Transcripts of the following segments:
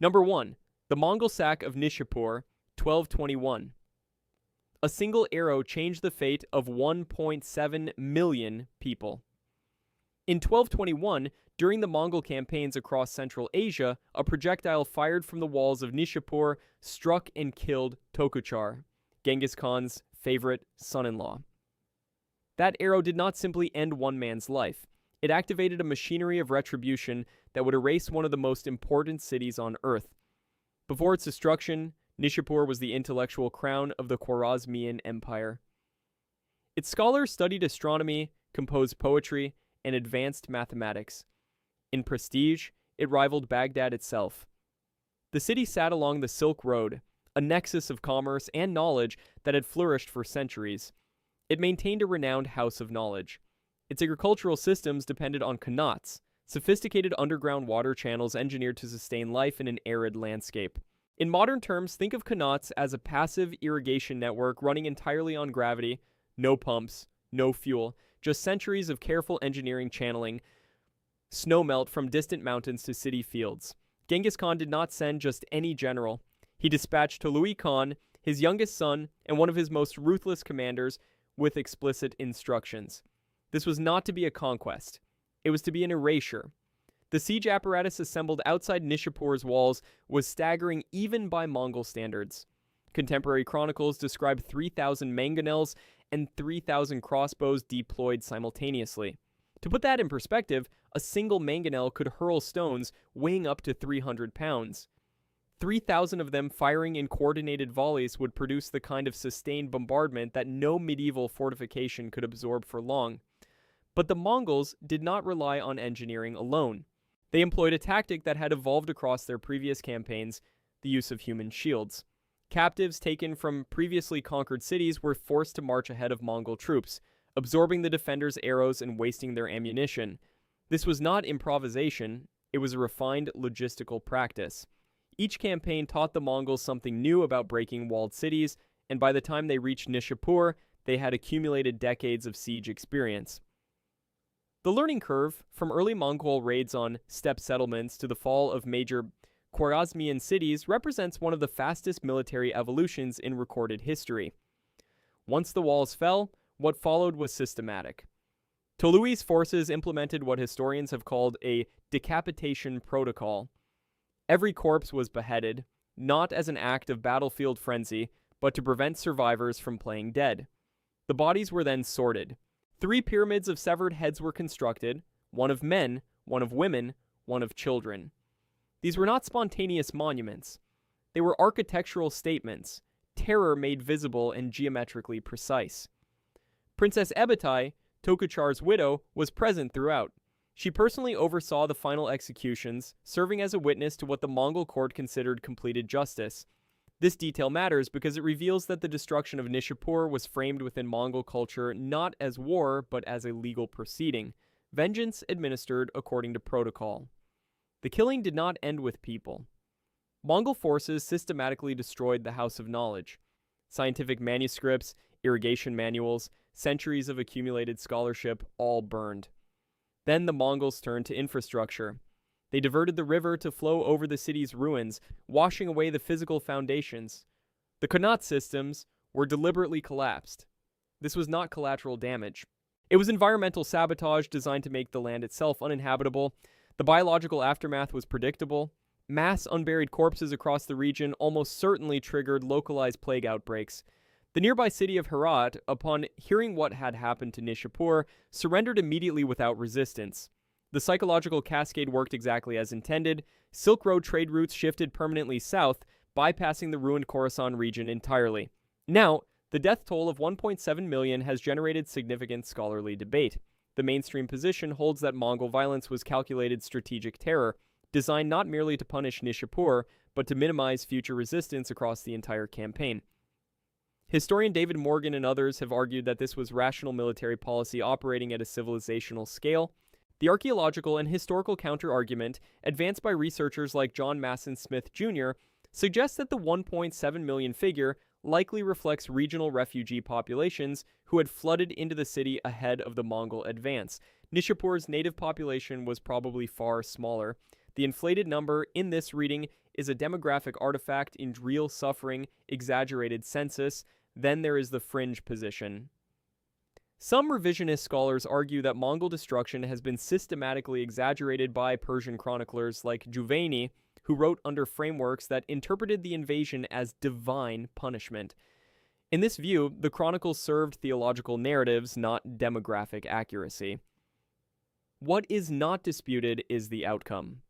Number 1. The Mongol sack of Nishapur, 1221. A single arrow changed the fate of 1.7 million people. In 1221, during the Mongol campaigns across Central Asia, a projectile fired from the walls of Nishapur struck and killed Tokuchar, Genghis Khan's favorite son-in-law. That arrow did not simply end one man's life. It activated a machinery of retribution that would erase one of the most important cities on earth. Before its destruction, Nishapur was the intellectual crown of the Khwarezmian Empire. Its scholars studied astronomy, composed poetry, and advanced mathematics. In prestige, it rivaled Baghdad itself. The city sat along the Silk Road, a nexus of commerce and knowledge that had flourished for centuries. It maintained a renowned house of knowledge. Its agricultural systems depended on qanats, sophisticated underground water channels engineered to sustain life in an arid landscape. In modern terms, think of qanats as a passive irrigation network running entirely on gravity, no pumps, no fuel, just centuries of careful engineering channeling snowmelt from distant mountains to city fields. Genghis Khan did not send just any general. He dispatched Tolui Khan, his youngest son, and one of his most ruthless commanders, with explicit instructions. This was not to be a conquest. It was to be an erasure. The siege apparatus assembled outside Nishapur's walls was staggering even by Mongol standards. Contemporary chronicles describe 3,000 mangonels and 3,000 crossbows deployed simultaneously. To put that in perspective, a single mangonel could hurl stones weighing up to 300 pounds. 3,000 of them firing in coordinated volleys would produce the kind of sustained bombardment that no medieval fortification could absorb for long. But the Mongols did not rely on engineering alone. They employed a tactic that had evolved across their previous campaigns, the use of human shields. Captives taken from previously conquered cities were forced to march ahead of Mongol troops, absorbing the defenders' arrows and wasting their ammunition. This was not improvisation, it was a refined logistical practice. Each campaign taught the Mongols something new about breaking walled cities, and by the time they reached Nishapur, they had accumulated decades of siege experience. The learning curve, from early Mongol raids on steppe settlements to the fall of major Khwarezmian cities, represents one of the fastest military evolutions in recorded history. Once the walls fell, what followed was systematic. Tolui's forces implemented what historians have called a decapitation protocol. Every corpse was beheaded, not as an act of battlefield frenzy, but to prevent survivors from playing dead. The bodies were then sorted. 3 pyramids of severed heads were constructed, one of men, one of women, one of children. These were not spontaneous monuments. They were architectural statements, terror made visible and geometrically precise. Princess Ebitai, Tokuchar's widow, was present throughout. She personally oversaw the final executions, serving as a witness to what the Mongol court considered completed justice. This detail matters because it reveals that the destruction of Nishapur was framed within Mongol culture not as war, but as a legal proceeding, vengeance administered according to protocol. The killing did not end with people. Mongol forces systematically destroyed the House of Knowledge. Scientific manuscripts, irrigation manuals, centuries of accumulated scholarship, all burned. Then the Mongols turned to infrastructure. They diverted the river to flow over the city's ruins, washing away the physical foundations. The qanat systems were deliberately collapsed. This was not collateral damage. It was environmental sabotage designed to make the land itself uninhabitable. The biological aftermath was predictable. Mass unburied corpses across the region almost certainly triggered localized plague outbreaks. The nearby city of Herat, upon hearing what had happened to Nishapur, surrendered immediately without resistance. The psychological cascade worked exactly as intended. Silk Road trade routes shifted permanently south, bypassing the ruined Khorasan region entirely. Now, the death toll of 1.7 million has generated significant scholarly debate. The mainstream position holds that Mongol violence was calculated strategic terror, designed not merely to punish Nishapur, but to minimize future resistance across the entire campaign. Historian David Morgan and others have argued that this was rational military policy operating at a civilizational scale. The archaeological and historical counter-argument, advanced by researchers like John Masson Smith Jr., suggests that the 1.7 million figure likely reflects regional refugee populations who had flooded into the city ahead of the Mongol advance. Nishapur's native population was probably far smaller. The inflated number in this reading is a demographic artifact in real suffering, exaggerated census. Then there is the fringe position. Some revisionist scholars argue that Mongol destruction has been systematically exaggerated by Persian chroniclers like Juvayni, who wrote under frameworks that interpreted the invasion as divine punishment. In this view, the chronicles served theological narratives, not demographic accuracy. What is not disputed is the outcome.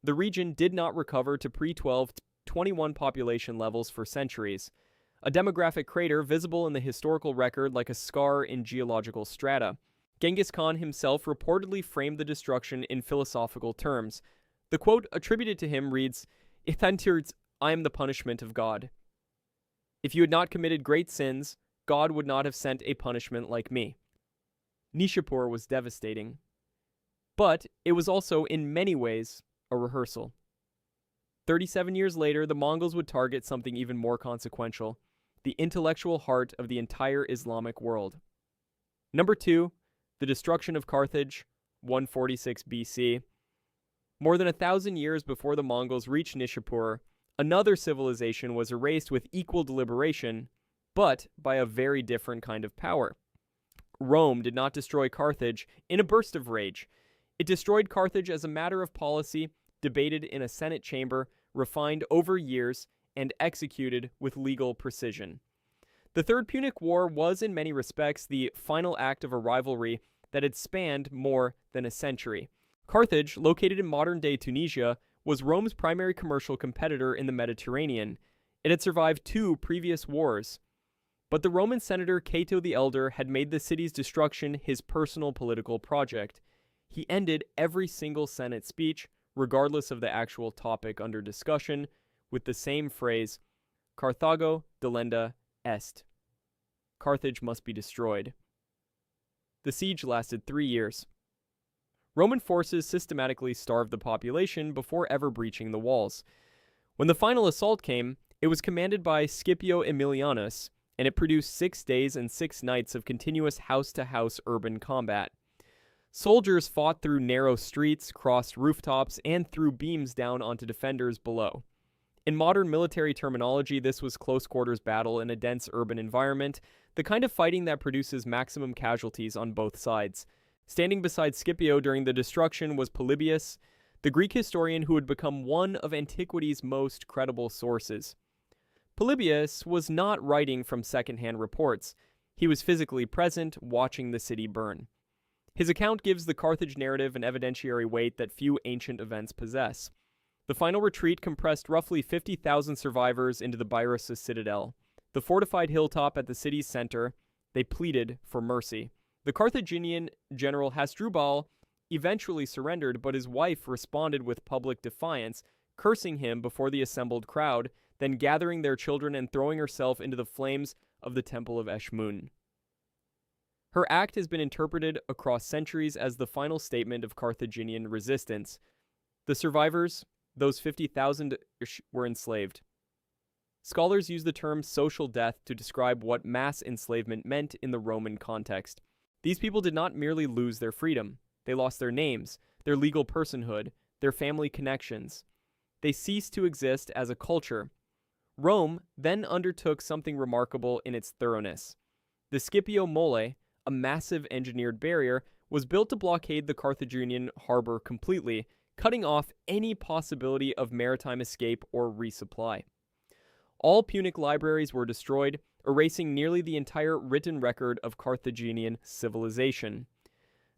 The region did not recover to pre-1221 population levels for centuries, a demographic crater visible in the historical record like a scar in geological strata. Genghis Khan himself reportedly framed the destruction in philosophical terms. The quote attributed to him reads, "Ithantirds, I am the punishment of God. If you had not committed great sins, God would not have sent a punishment like me." Nishapur was devastating. But it was also, in many ways, a rehearsal. 37 years later, the Mongols would target something even more consequential: the intellectual heart of the entire Islamic world. Number 2, the destruction of Carthage, 146 BC. More than 1,000 years before the Mongols reached Nishapur, another civilization was erased with equal deliberation, but by a very different kind of power. Rome did not destroy Carthage in a burst of rage. It destroyed Carthage as a matter of policy, debated in a Senate chamber, refined over years, and executed with legal precision. The Third Punic War was in many respects the final act of a rivalry that had spanned more than a century. Carthage, located in modern-day Tunisia, was Rome's primary commercial competitor in the Mediterranean. It had survived 2 previous wars. But the Roman senator Cato the Elder had made the city's destruction his personal political project. He ended every single Senate speech, regardless of the actual topic under discussion, with the same phrase, "Carthago delenda est." Carthage must be destroyed. The siege lasted 3 years. Roman forces systematically starved the population before ever breaching the walls. When the final assault came, it was commanded by Scipio Aemilianus, and it produced 6 days and 6 nights of continuous house-to-house urban combat. Soldiers fought through narrow streets, crossed rooftops, and threw beams down onto defenders below. In modern military terminology, this was close-quarters battle in a dense urban environment, the kind of fighting that produces maximum casualties on both sides. Standing beside Scipio during the destruction was Polybius, the Greek historian who would become one of antiquity's most credible sources. Polybius was not writing from second-hand reports. He was physically present, watching the city burn. His account gives the Carthage narrative an evidentiary weight that few ancient events possess. The final retreat compressed roughly 50,000 survivors into the Byrrhus citadel. The fortified hilltop at the city's center, they pleaded for mercy. The Carthaginian general Hasdrubal eventually surrendered, but his wife responded with public defiance, cursing him before the assembled crowd, then gathering their children and throwing herself into the flames of the Temple of Eshmun. Her act has been interpreted across centuries as the final statement of Carthaginian resistance. The survivors, those 50,000, were enslaved. Scholars use the term social death to describe what mass enslavement meant in the Roman context. These people did not merely lose their freedom. They lost their names, their legal personhood, their family connections. They ceased to exist as a culture. Rome then undertook something remarkable in its thoroughness. The Scipio Mole, a massive engineered barrier, was built to blockade the Carthaginian harbor completely, cutting off any possibility of maritime escape or resupply. All Punic libraries were destroyed, erasing nearly the entire written record of Carthaginian civilization.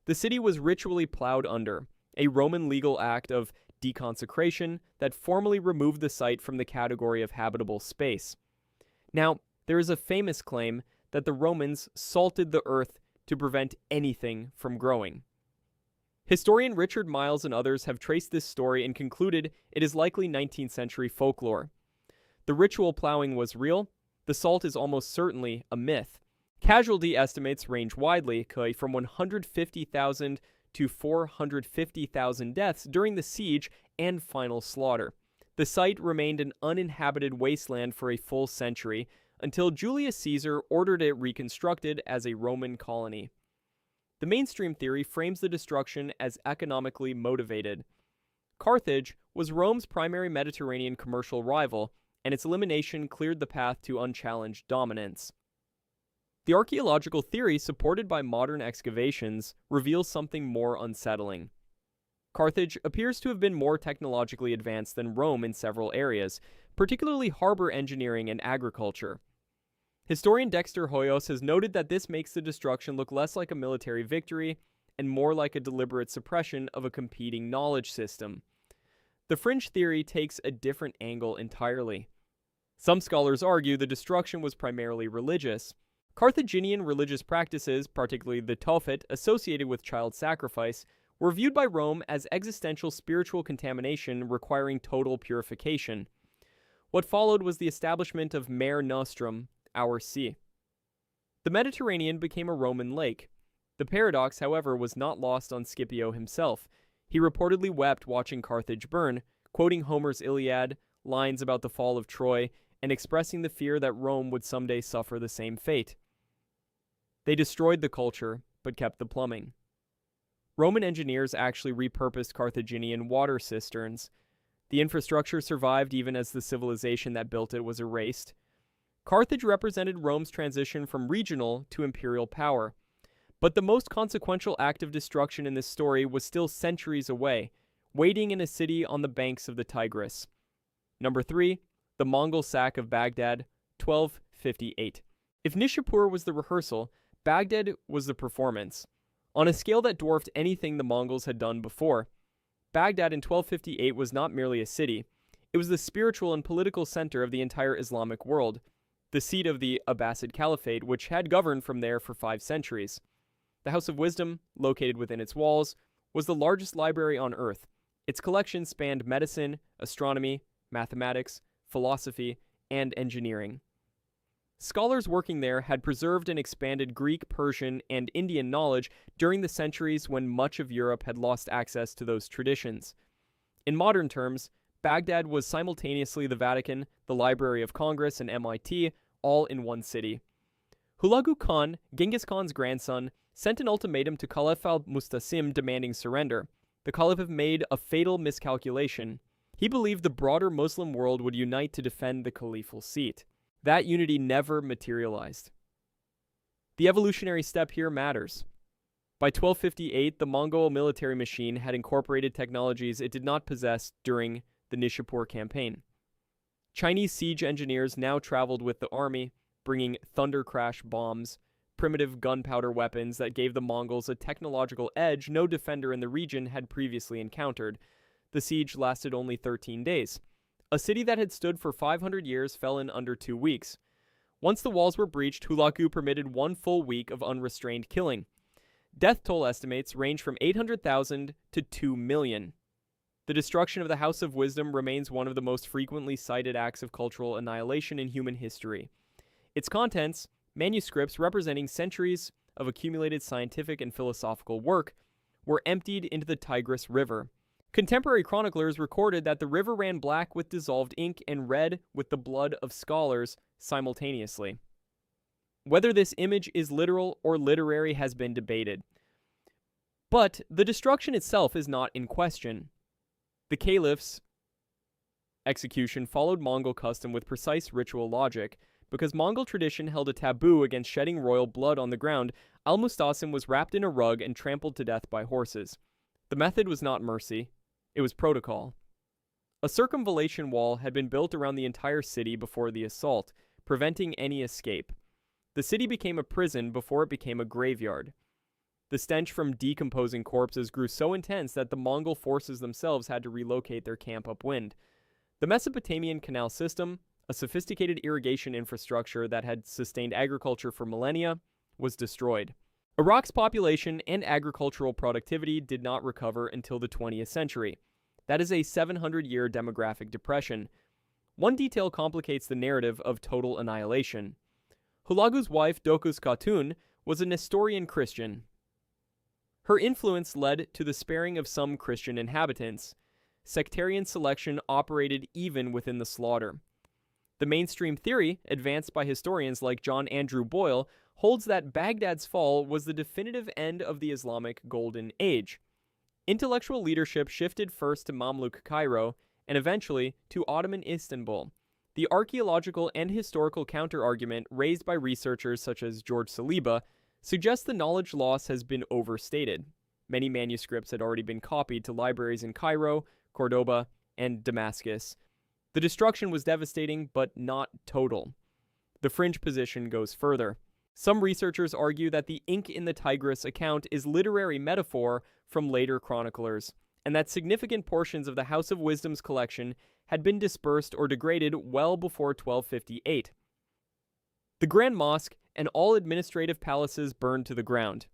The city was ritually plowed under, a Roman legal act of deconsecration that formally removed the site from the category of habitable space. Now, there is a famous claim that the Romans salted the earth to prevent anything from growing. Historian Richard Miles and others have traced this story and concluded it is likely 19th century folklore. The ritual plowing was real. The salt is almost certainly a myth. Casualty estimates range widely, from 150,000 to 450,000 deaths during the siege and final slaughter. The site remained an uninhabited wasteland for a full century, until Julius Caesar ordered it reconstructed as a Roman colony. The mainstream theory frames the destruction as economically motivated. Carthage was Rome's primary Mediterranean commercial rival, and its elimination cleared the path to unchallenged dominance. The archaeological theory supported by modern excavations reveals something more unsettling. Carthage appears to have been more technologically advanced than Rome in several areas, particularly harbor engineering and agriculture. Historian Dexter Hoyos has noted that this makes the destruction look less like a military victory and more like a deliberate suppression of a competing knowledge system. The fringe theory takes a different angle entirely. Some scholars argue the destruction was primarily religious. Carthaginian religious practices, particularly the Tophet associated with child sacrifice, were viewed by Rome as existential spiritual contamination requiring total purification. What followed was the establishment of Mare Nostrum, our sea. The Mediterranean became a Roman lake. The paradox, however, was not lost on Scipio himself. He reportedly wept watching Carthage burn, quoting Homer's Iliad, lines about the fall of Troy, and expressing the fear that Rome would someday suffer the same fate. They destroyed the culture, but kept the plumbing. Roman engineers actually repurposed Carthaginian water cisterns. The infrastructure survived even as the civilization that built it was erased. Carthage represented Rome's transition from regional to imperial power. But the most consequential act of destruction in this story was still centuries away, waiting in a city on the banks of the Tigris. Number 3, the Mongol sack of Baghdad, 1258. If Nishapur was the rehearsal, Baghdad was the performance. On a scale that dwarfed anything the Mongols had done before, Baghdad in 1258 was not merely a city. It was the spiritual and political center of the entire Islamic world, the seat of the Abbasid Caliphate, which had governed from there for 5 centuries. The House of Wisdom, located within its walls, was the largest library on earth. Its collection spanned medicine, astronomy, mathematics, philosophy, and engineering. Scholars working there had preserved and expanded Greek, Persian, and Indian knowledge during the centuries when much of Europe had lost access to those traditions. In modern terms, Baghdad was simultaneously the Vatican, the Library of Congress, and MIT, all in one city. Hulagu Khan, Genghis Khan's grandson, sent an ultimatum to Caliph al-Mustasim demanding surrender. The Caliph made a fatal miscalculation. He believed the broader Muslim world would unite to defend the caliphal seat. That unity never materialized. The evolutionary step here matters. By 1258, the Mongol military machine had incorporated technologies it did not possess during the Nishapur campaign. Chinese siege engineers now traveled with the army, bringing thunder crash bombs, primitive gunpowder weapons that gave the Mongols a technological edge no defender in the region had previously encountered. The siege lasted only 13 days. A city that had stood for 500 years fell in under 2 weeks. Once the walls were breached, Hulagu permitted 1 full week of unrestrained killing. Death toll estimates range from 800,000 to 2 million. The destruction of the House of Wisdom remains one of the most frequently cited acts of cultural annihilation in human history. Its contents, manuscripts representing centuries of accumulated scientific and philosophical work, were emptied into the Tigris River. Contemporary chroniclers recorded that the river ran black with dissolved ink and red with the blood of scholars simultaneously. Whether this image is literal or literary has been debated. But the destruction itself is not in question. The caliph's execution followed Mongol custom with precise ritual logic. Because Mongol tradition held a taboo against shedding royal blood on the ground, al-Mustasim was wrapped in a rug and trampled to death by horses. The method was not mercy. It was protocol. A circumvallation wall had been built around the entire city before the assault, preventing any escape. The city became a prison before it became a graveyard. The stench from decomposing corpses grew so intense that the Mongol forces themselves had to relocate their camp upwind. The Mesopotamian canal system, a sophisticated irrigation infrastructure that had sustained agriculture for millennia, was destroyed. Iraq's population and agricultural productivity did not recover until the 20th century. That is a 700-year demographic depression. One detail complicates the narrative of total annihilation. Hulagu's wife, Dokuz Khatun, was a Nestorian Christian. Her influence led to the sparing of some Christian inhabitants. Sectarian selection operated even within the slaughter. The mainstream theory, advanced by historians like John Andrew Boyle, holds that Baghdad's fall was the definitive end of the Islamic Golden Age. Intellectual leadership shifted first to Mamluk Cairo and eventually to Ottoman Istanbul. The archaeological and historical counter-argument raised by researchers such as George Saliba suggests the knowledge loss has been overstated. Many manuscripts had already been copied to libraries in Cairo, Cordoba, and Damascus. The destruction was devastating, but not total. The fringe position goes further. Some researchers argue that the ink in the Tigris account is literary metaphor from later chroniclers, and that significant portions of the House of Wisdom's collection had been dispersed or degraded well before 1258. The Grand Mosque and all administrative palaces burned to the ground.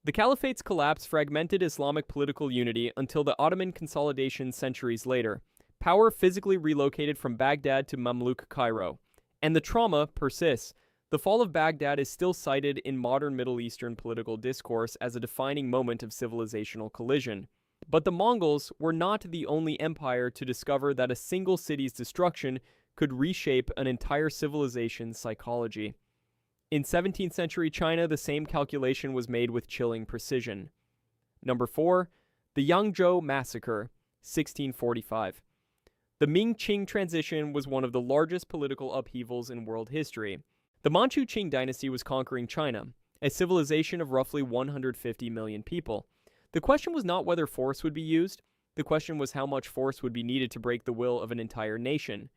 The Caliphate's collapse fragmented Islamic political unity until the Ottoman consolidation centuries later. Power physically relocated from Baghdad to Mamluk Cairo, and the trauma persists. The fall of Baghdad is still cited in modern Middle Eastern political discourse as a defining moment of civilizational collision. But the Mongols were not the only empire to discover that a single city's destruction could reshape an entire civilization's psychology. In 17th century China, the same calculation was made with chilling precision. Number 4. The Yangzhou Massacre, 1645. The Ming-Qing transition was one of the largest political upheavals in world history. The Manchu-Qing dynasty was conquering China, a civilization of roughly 150 million people. The question was not whether force would be used. The question was how much force would be needed to break the will of an entire nation.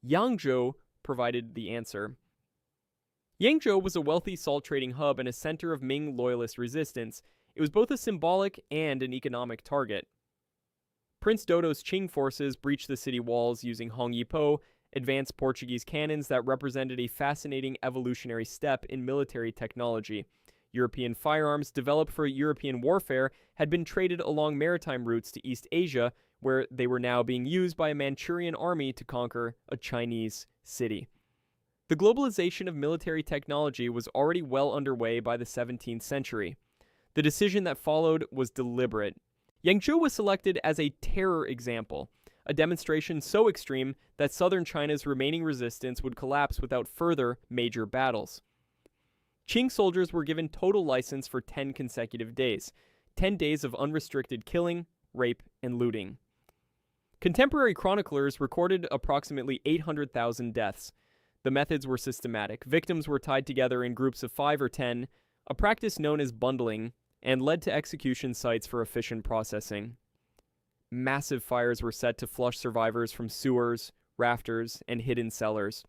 Yangzhou provided the answer. Yangzhou was a wealthy salt trading hub and a center of Ming loyalist resistance. It was both a symbolic and an economic target. Prince Dodo's Qing forces breached the city walls using Hong Yipo, advanced Portuguese cannons that represented a fascinating evolutionary step in military technology. European firearms developed for European warfare had been traded along maritime routes to East Asia, where they were now being used by a Manchurian army to conquer a Chinese city. The globalization of military technology was already well underway by the 17th century. The decision that followed was deliberate. Yangzhou was selected as a terror example, a demonstration so extreme that southern China's remaining resistance would collapse without further major battles. Qing soldiers were given total license for 10 consecutive days, 10 days of unrestricted killing, rape, and looting. Contemporary chroniclers recorded approximately 800,000 deaths. The methods were systematic. Victims were tied together in groups of 5 or 10, a practice known as bundling, and led to execution sites for efficient processing. Massive fires were set to flush survivors from sewers, rafters, and hidden cellars.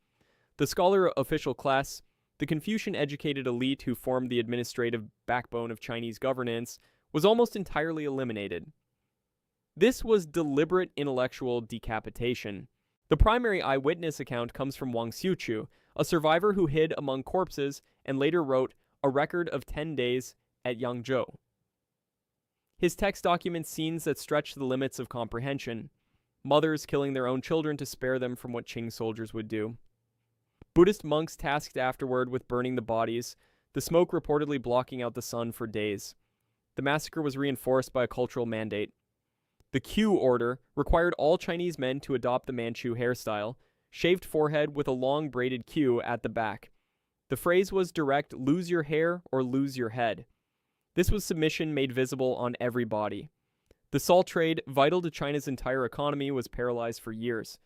The scholar official class, the Confucian-educated elite who formed the administrative backbone of Chinese governance, was almost entirely eliminated. This was deliberate intellectual decapitation. The primary eyewitness account comes from Wang Xiuqiu, a survivor who hid among corpses and later wrote a record of 10 days at Yangzhou. His text documents scenes that stretch the limits of comprehension. Mothers killing their own children to spare them from what Qing soldiers would do. Buddhist monks tasked afterward with burning the bodies, the smoke reportedly blocking out the sun for days. The massacre was reinforced by a cultural mandate. The Q order required all Chinese men to adopt the Manchu hairstyle, shaved forehead with a long braided Q at the back. The phrase was direct, lose your hair or lose your head. This was submission made visible on every body. The salt trade, vital to China's entire economy, was paralyzed for years.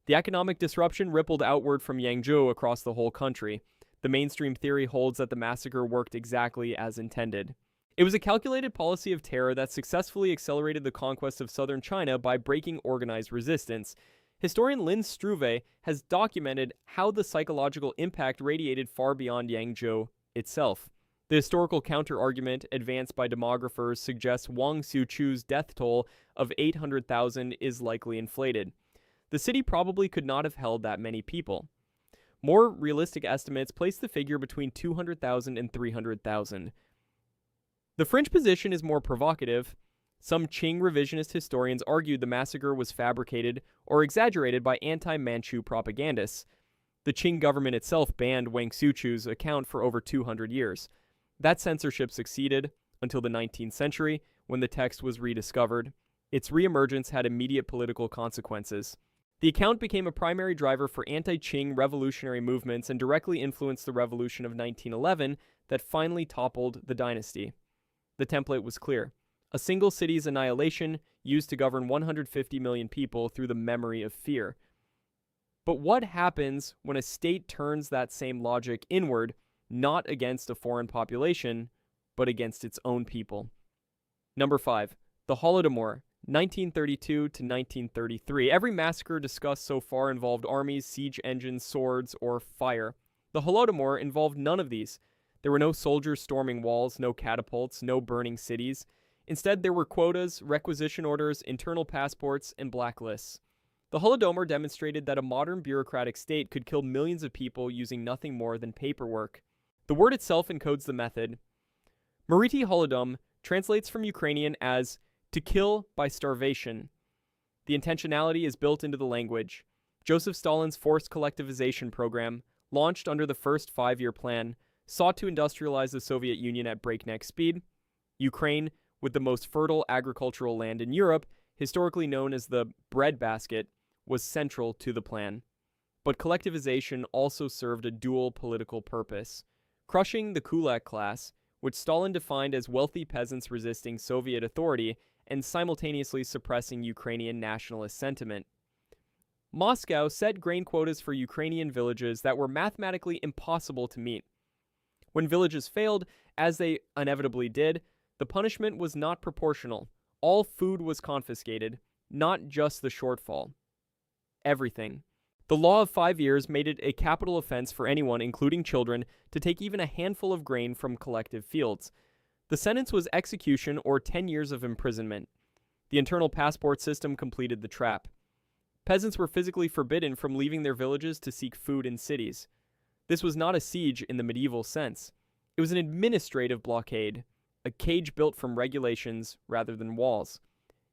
The economic disruption rippled outward from Yangzhou across the whole country. The mainstream theory holds that the massacre worked exactly as intended. It was a calculated policy of terror that successfully accelerated the conquest of southern China by breaking organized resistance. Historian Lynn Struve has documented how the psychological impact radiated far beyond Yangzhou itself. The historical counter-argument advanced by demographers suggests Wang Xiuqiu's death toll of 800,000 is likely inflated. The city probably could not have held that many people. More realistic estimates place the figure between 200,000 and 300,000. The fringe position is more provocative. Some Qing revisionist historians argued the massacre was fabricated or exaggerated by anti-Manchu propagandists. The Qing government itself banned Wang Xiuqiu's account for over 200 years. That censorship succeeded until the 19th century, when the text was rediscovered. Its reemergence had immediate political consequences. The account became a primary driver for anti-Qing revolutionary movements and directly influenced the revolution of 1911 that finally toppled the dynasty. The template was clear. a single city's annihilation used to govern 150 million people through the memory of fear. But what happens when a state turns that same logic inward, not against a foreign population, but against its own people? Number 5. The Holodomor, 1932 to 1933. Every massacre discussed so far involved armies, siege engines, swords, or fire. The Holodomor involved none of these. There were no soldiers storming walls, no catapults, no burning cities. Instead, there were quotas, requisition orders, internal passports, and blacklists. The Holodomor demonstrated that a modern bureaucratic state could kill millions of people using nothing more than paperwork. The word itself encodes the method. Mariti Holodom translates from Ukrainian as to kill by starvation. The intentionality is built into the language. Joseph Stalin's forced collectivization program, launched under the first 5-year plan, sought to industrialize the Soviet Union at breakneck speed. Ukraine, with the most fertile agricultural land in Europe, historically known as the breadbasket, was central to the plan. But collectivization also served a dual political purpose: crushing the kulak class, which Stalin defined as wealthy peasants resisting Soviet authority, and simultaneously suppressing Ukrainian nationalist sentiment. Moscow set grain quotas for Ukrainian villages that were mathematically impossible to meet. When villages failed, as they inevitably did, the punishment was not proportional. All food was confiscated, not just the shortfall. Everything. The law of 5 years made it a capital offense for anyone, including children, to take even a handful of grain from collective fields. The sentence was execution or 10 years of imprisonment. The internal passport system completed the trap. Peasants were physically forbidden from leaving their villages to seek food in cities. This was not a siege in the medieval sense. It was an administrative blockade, a cage built from regulations rather than walls.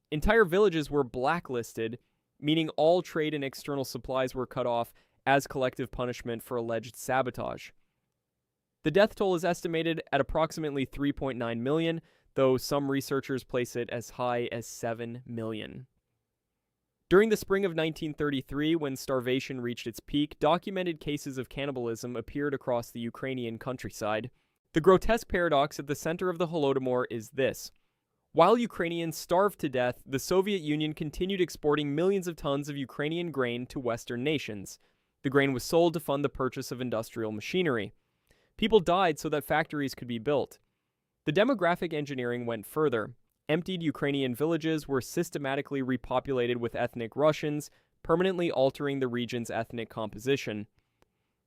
Entire villages were blacklisted, meaning all trade and external supplies were cut off as collective punishment for alleged sabotage. The death toll is estimated at approximately 3.9 million, though some researchers place it as high as 7 million. During the spring of 1933, when starvation reached its peak, documented cases of cannibalism appeared across the Ukrainian countryside. The grotesque paradox at the center of the Holodomor is this: while Ukrainians starved to death, the Soviet Union continued exporting millions of tons of Ukrainian grain to Western nations. The grain was sold to fund the purchase of industrial machinery. People died so that factories could be built. The demographic engineering went further. Emptied Ukrainian villages were systematically repopulated with ethnic Russians, permanently altering the region's ethnic composition.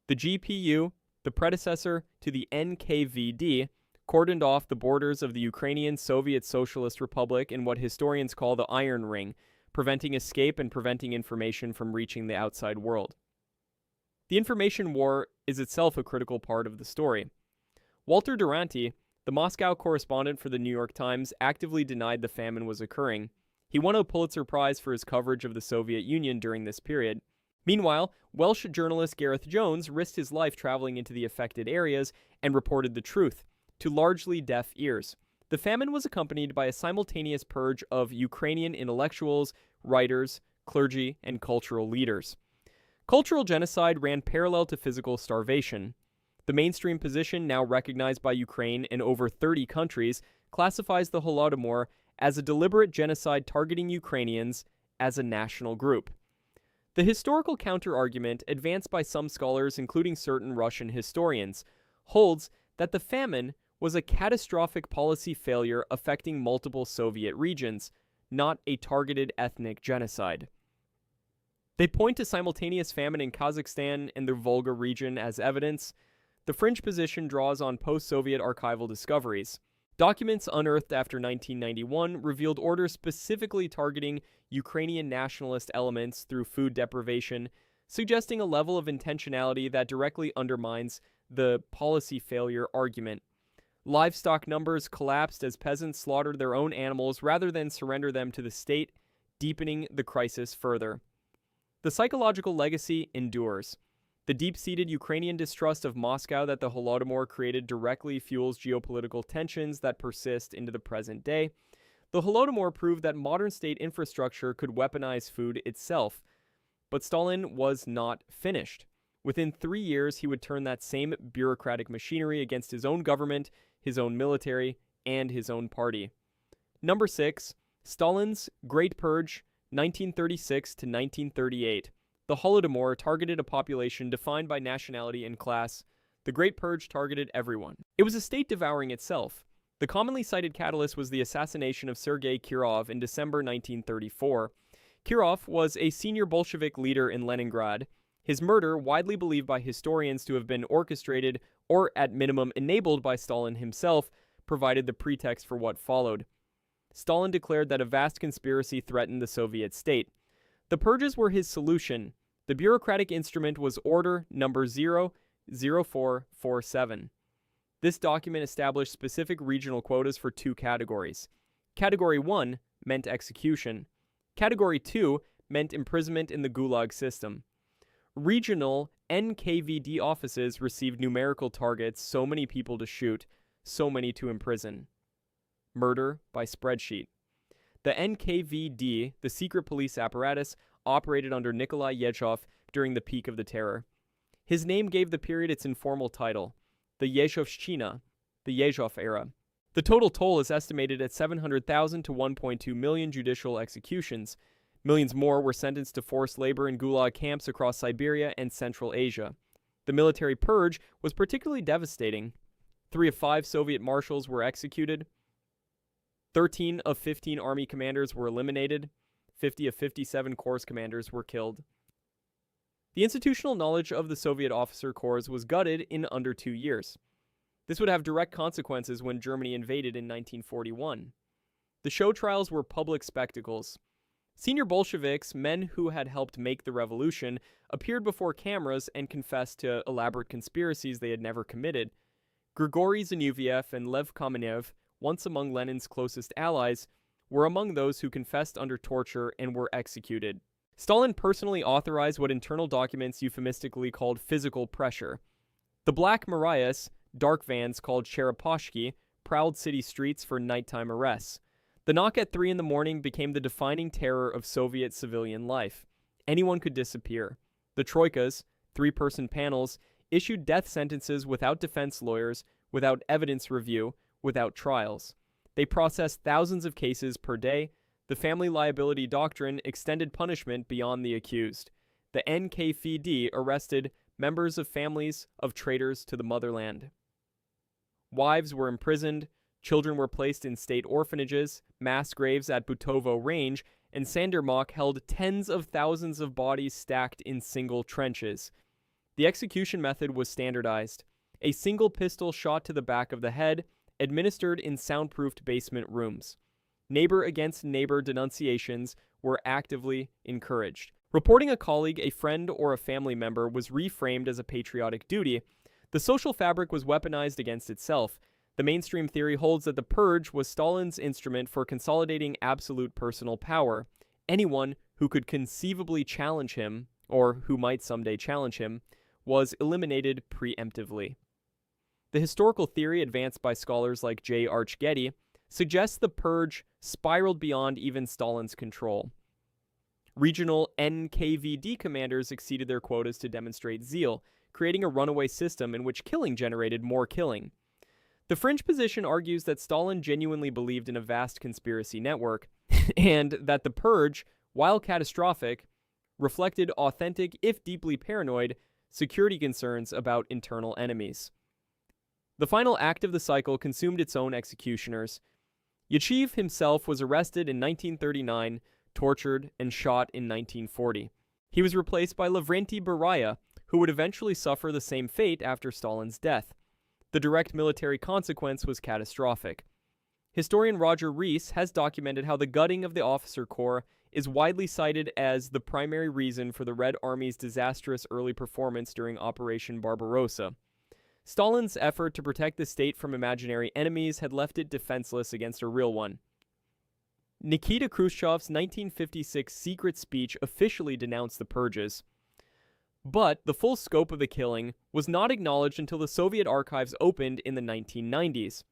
The GPU, the predecessor to the NKVD, cordoned off the borders of the Ukrainian Soviet Socialist Republic in what historians call the Iron Ring, preventing escape and preventing information from reaching the outside world. The information war is itself a critical part of the story. Walter Duranty, the Moscow correspondent for the New York Times, actively denied the famine was occurring. He won a Pulitzer Prize for his coverage of the Soviet Union during this period. Meanwhile, Welsh journalist Gareth Jones risked his life traveling into the affected areas and reported the truth, to largely deaf ears. The famine was accompanied by a simultaneous purge of Ukrainian intellectuals, writers, clergy, and cultural leaders. Cultural genocide ran parallel to physical starvation. The mainstream position, now recognized by Ukraine in over 30 countries, classifies the Holodomor as a deliberate genocide targeting Ukrainians as a national group. The historical counter-argument, advanced by some scholars, including certain Russian historians, holds that the famine was a catastrophic policy failure affecting multiple Soviet regions, not a targeted ethnic genocide. They point to simultaneous famine in Kazakhstan and the Volga region as evidence. The fringe position draws on post-Soviet archival discoveries. Documents unearthed after 1991 revealed orders specifically targeting Ukrainian nationalist elements through food deprivation, suggesting a level of intentionality that directly undermines the policy failure argument. Livestock numbers collapsed as peasants slaughtered their own animals rather than surrender them to the state, deepening the crisis further. The psychological legacy endures. The deep-seated Ukrainian distrust of Moscow that the Holodomor created directly fuels geopolitical tensions that persist into the present day. The Holodomor proved that modern state infrastructure could weaponize food itself. But Stalin was not finished. Within 3 years, he would turn that same bureaucratic machinery against his own government, his own military, and his own party. Number 6. Stalin's Great Purge, 1936 to 1938. The Holodomor targeted a population defined by nationality and class. The Great Purge targeted everyone. It was a state devouring itself. The commonly cited catalyst was the assassination of Sergei Kirov in December 1934. Kirov was a senior Bolshevik leader in Leningrad. His murder, widely believed by historians to have been orchestrated or at minimum enabled by Stalin himself, provided the pretext for what followed. Stalin declared that a vast conspiracy threatened the Soviet state. The purges were his solution. The bureaucratic instrument was Order Number 00447. This document established specific regional quotas for 2 categories. Category 1 meant execution. Category 2 meant imprisonment in the Gulag system. Regional NKVD offices received numerical targets, so many people to shoot, so many to imprison. Murder by spreadsheet. The NKVD, the secret police apparatus, operated under Nikolai Yezhov during the peak of the terror. His name gave the period its informal title, the Yezhovshchina, the Yezhov era. The total toll is estimated at 700,000 to 1.2 million judicial executions. Millions more were sentenced to forced labor in Gulag camps across Siberia and Central Asia. The military purge was particularly devastating. 3 of 5 Soviet marshals were executed. 13 of 15 army commanders were eliminated. 50 of 57 corps commanders were killed. The institutional knowledge of the Soviet officer corps was gutted in under 2 years. This would have direct consequences when Germany invaded in 1941. The show trials were public spectacles. Senior Bolsheviks, men who had helped make the revolution, appeared before cameras and confessed to elaborate conspiracies they had never committed. Grigory Zinoviev and Lev Kamenev, once among Lenin's closest allies, were among those who confessed under torture and were executed. Stalin personally authorized what internal documents euphemistically called physical pressure. The Black Marias, dark vans called Cherepashki, prowled city streets for nighttime arrests. The knock at 3 in the morning became the defining terror of Soviet civilian life. Anyone could disappear. The troikas, 3-person panels, issued death sentences without defense lawyers, without evidence review, without trials. They processed thousands of cases per day. The family liability doctrine extended punishment beyond the accused. The NKVD arrested members of families of traitors to the motherland. Wives were imprisoned. Children were placed in state orphanages, mass graves at Butovo Range, and Sandermock held tens of thousands of bodies stacked in single trenches. The execution method was standardized. A single pistol shot to the back of the head, administered in soundproofed basement rooms. Neighbor against neighbor denunciations were actively encouraged. Reporting a colleague, a friend, or a family member was reframed as a patriotic duty. The social fabric was weaponized against itself. The mainstream theory holds that the purge was Stalin's instrument for consolidating absolute personal power. Anyone who could conceivably challenge him, or who might someday challenge him, was eliminated preemptively. The historical theory advanced by scholars like J. Arch Getty suggests the purge spiraled beyond even Stalin's control. Regional NKVD commanders exceeded their quotas to demonstrate zeal, creating a runaway system in which killing generated more killing. The fringe position argues that Stalin genuinely believed in a vast conspiracy network, and that the purge, while catastrophic, reflected authentic, if deeply paranoid, security concerns about internal enemies. The final act of the cycle consumed its own executioners. Yachiev himself was arrested in 1939, tortured, and shot in 1940. He was replaced by Lavrenti Beria, who would eventually suffer the same fate after Stalin's death. The direct military consequence was catastrophic. Historian Roger Rees has documented how the gutting of the officer corps is widely cited as the primary reason for the Red Army's disastrous early performance during Operation Barbarossa. Stalin's effort to protect the state from imaginary enemies had left it defenseless against a real one. Nikita Khrushchev's 1956 secret speech officially denounced the purges. But the full scope of the killing was not acknowledged until the Soviet archives opened in the 1990s.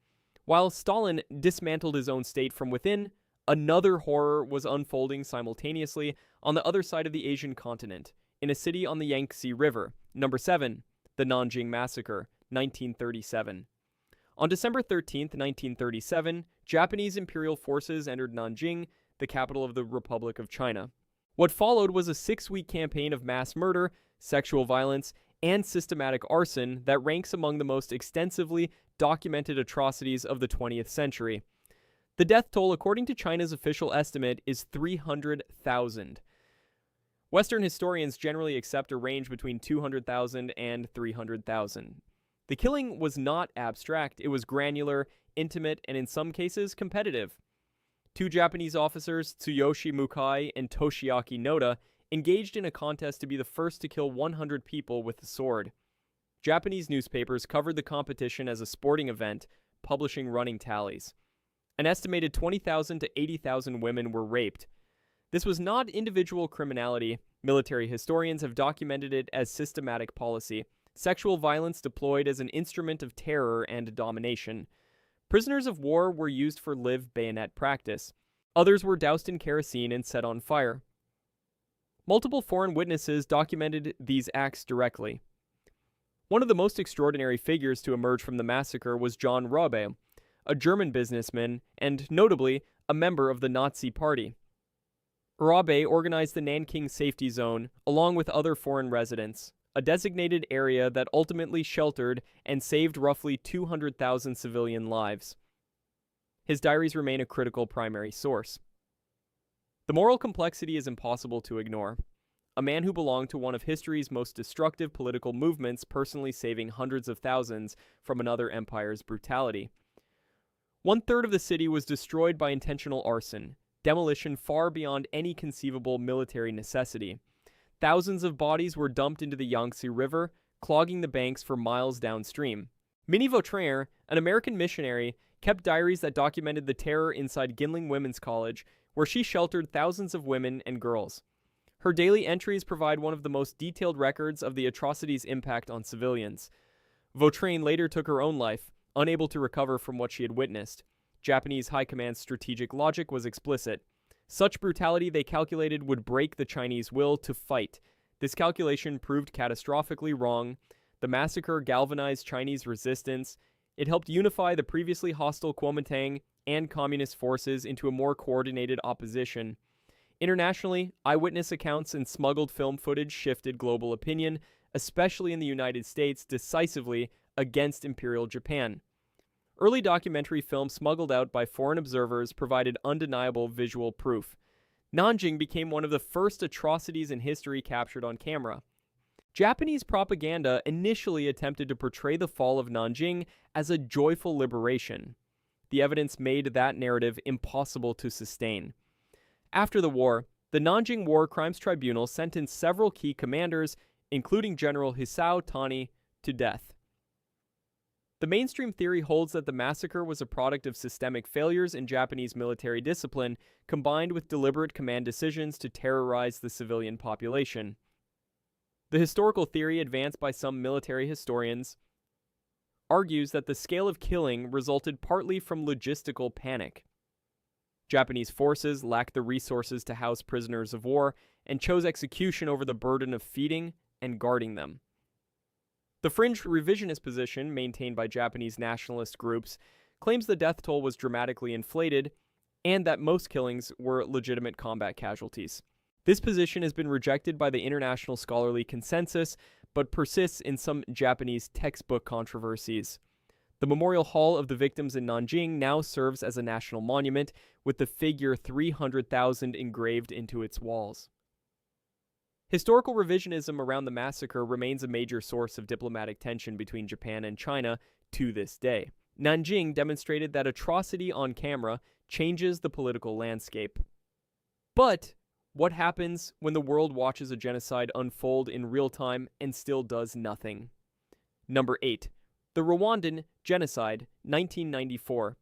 While Stalin dismantled his own state from within, another horror was unfolding simultaneously on the other side of the Asian continent, in a city on the Yangtze River. Number 7, the Nanjing Massacre, 1937. On December 13, 1937, Japanese imperial forces entered Nanjing, the capital of the Republic of China. What followed was a 6-week campaign of mass murder, sexual violence, and systematic arson that ranks among the most extensively documented atrocities of the 20th century. The death toll, according to China's official estimate, is 300,000. Western historians generally accept a range between 200,000 and 300,000. The killing was not abstract, it was granular, intimate, and in some cases competitive. 2 Japanese officers, Tsuyoshi Mukai and Toshiaki Noda, engaged in a contest to be the first to kill 100 people with a sword. Japanese newspapers covered the competition as a sporting event, publishing running tallies. An estimated 20,000 to 80,000 women were raped. This was not individual criminality. Military historians have documented it as systematic policy, sexual violence deployed as an instrument of terror and domination. Prisoners of war were used for live bayonet practice. Others were doused in kerosene and set on fire. Multiple foreign witnesses documented these acts directly. One of the most extraordinary figures to emerge from the massacre was John Rabe, a German businessman and, notably, a member of the Nazi Party. Rabe organized the Nanking Safety Zone, along with other foreign residents, a designated area that ultimately sheltered and saved roughly 200,000 civilian lives. His diaries remain a critical primary source. The moral complexity is impossible to ignore. A man who belonged to one of history's most destructive political movements personally saving hundreds of thousands from another empire's brutality. 1/3 of the city was destroyed by intentional arson, demolition far beyond any conceivable military necessity. Thousands of bodies were dumped into the Yangtze River, clogging the banks for miles downstream. Minnie Vautrin, an American missionary, kept diaries that documented the terror inside Ginling Women's College, where she sheltered thousands of women and girls. Her daily entries provide one of the most detailed records of the atrocity's impact on civilians. Vautrin later took her own life, unable to recover from what she had witnessed. Japanese High Command's strategic logic was explicit. Such brutality, they calculated, would break the Chinese will to fight. This calculation proved catastrophically wrong. The massacre galvanized Chinese resistance. It helped unify the previously hostile Kuomintang and communist forces into a more coordinated opposition. Internationally, eyewitness accounts and smuggled film footage shifted global opinion, especially in the United States, decisively against Imperial Japan. Early documentary film smuggled out by foreign observers provided undeniable visual proof. Nanjing became one of the first atrocities in history captured on camera. Japanese propaganda initially attempted to portray the fall of Nanjing as a joyful liberation. The evidence made that narrative impossible to sustain. After the war, the Nanjing War Crimes Tribunal sentenced several key commanders, including General Hisao Tani, to death. The mainstream theory holds that the massacre was a product of systemic failures in Japanese military discipline, combined with deliberate command decisions to terrorize the civilian population. The historical theory advanced by some military historians argues that the scale of killing resulted partly from logistical panic. Japanese forces lacked the resources to house prisoners of war and chose execution over the burden of feeding and guarding them. The fringe revisionist position maintained by Japanese nationalist groups claims the death toll was dramatically inflated and that most killings were legitimate combat casualties. This position has been rejected by the international scholarly consensus, but persists in some Japanese textbook controversies. The Memorial Hall of the Victims in Nanjing now serves as a national monument, with the figure 300,000 engraved into its walls. Historical revisionism around the massacre remains a major source of diplomatic tension between Japan and China to this day. Nanjing demonstrated that atrocity on camera changes the political landscape. But what happens when the world watches a genocide unfold in real time and still does nothing? Number 8. The Rwandan Genocide, 1994.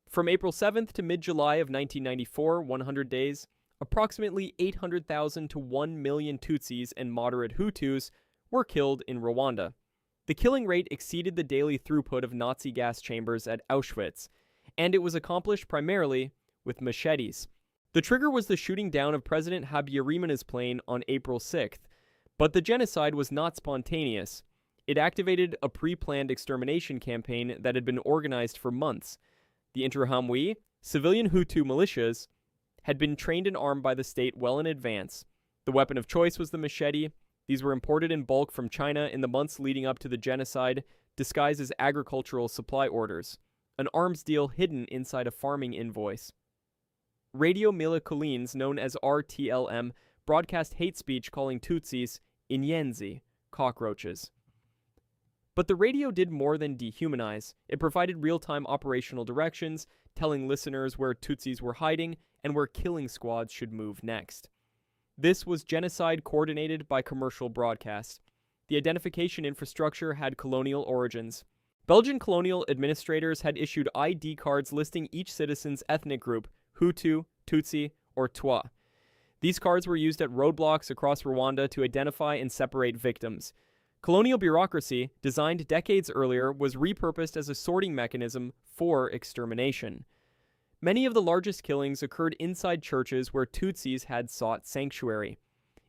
From April 7th to mid-July of 1994, 100 days, approximately 800,000 to 1 million Tutsis and moderate Hutus were killed in Rwanda. The killing rate exceeded the daily throughput of Nazi gas chambers at Auschwitz, and it was accomplished primarily with machetes. The trigger was the shooting down of President Habyarimana's plane on April 6th, but the genocide was not spontaneous. It activated a pre-planned extermination campaign that had been organized for months. The Interahamwe, civilian Hutu militias, had been trained and armed by the state well in advance. The weapon of choice was the machete. These were imported in bulk from China in the months leading up to the genocide, disguised as agricultural supply orders, an arms deal hidden inside a farming invoice. Radio militants known as RTLM broadcast hate speech calling Tutsis inyenzi, cockroaches. But the radio did more than dehumanize. It provided real-time operational directions, telling listeners where Tutsis were hiding and where killing squads should move next. This was genocide coordinated by commercial broadcast. The identification infrastructure had colonial origins. Belgian colonial administrators had issued ID cards listing each citizen's ethnic group, Hutu, Tutsi, or Twa. These cards were used at roadblocks across Rwanda to identify and separate victims. Colonial bureaucracy, designed decades earlier, was repurposed as a sorting mechanism for extermination. Many of the largest killings occurred inside churches where Tutsis had sought sanctuary.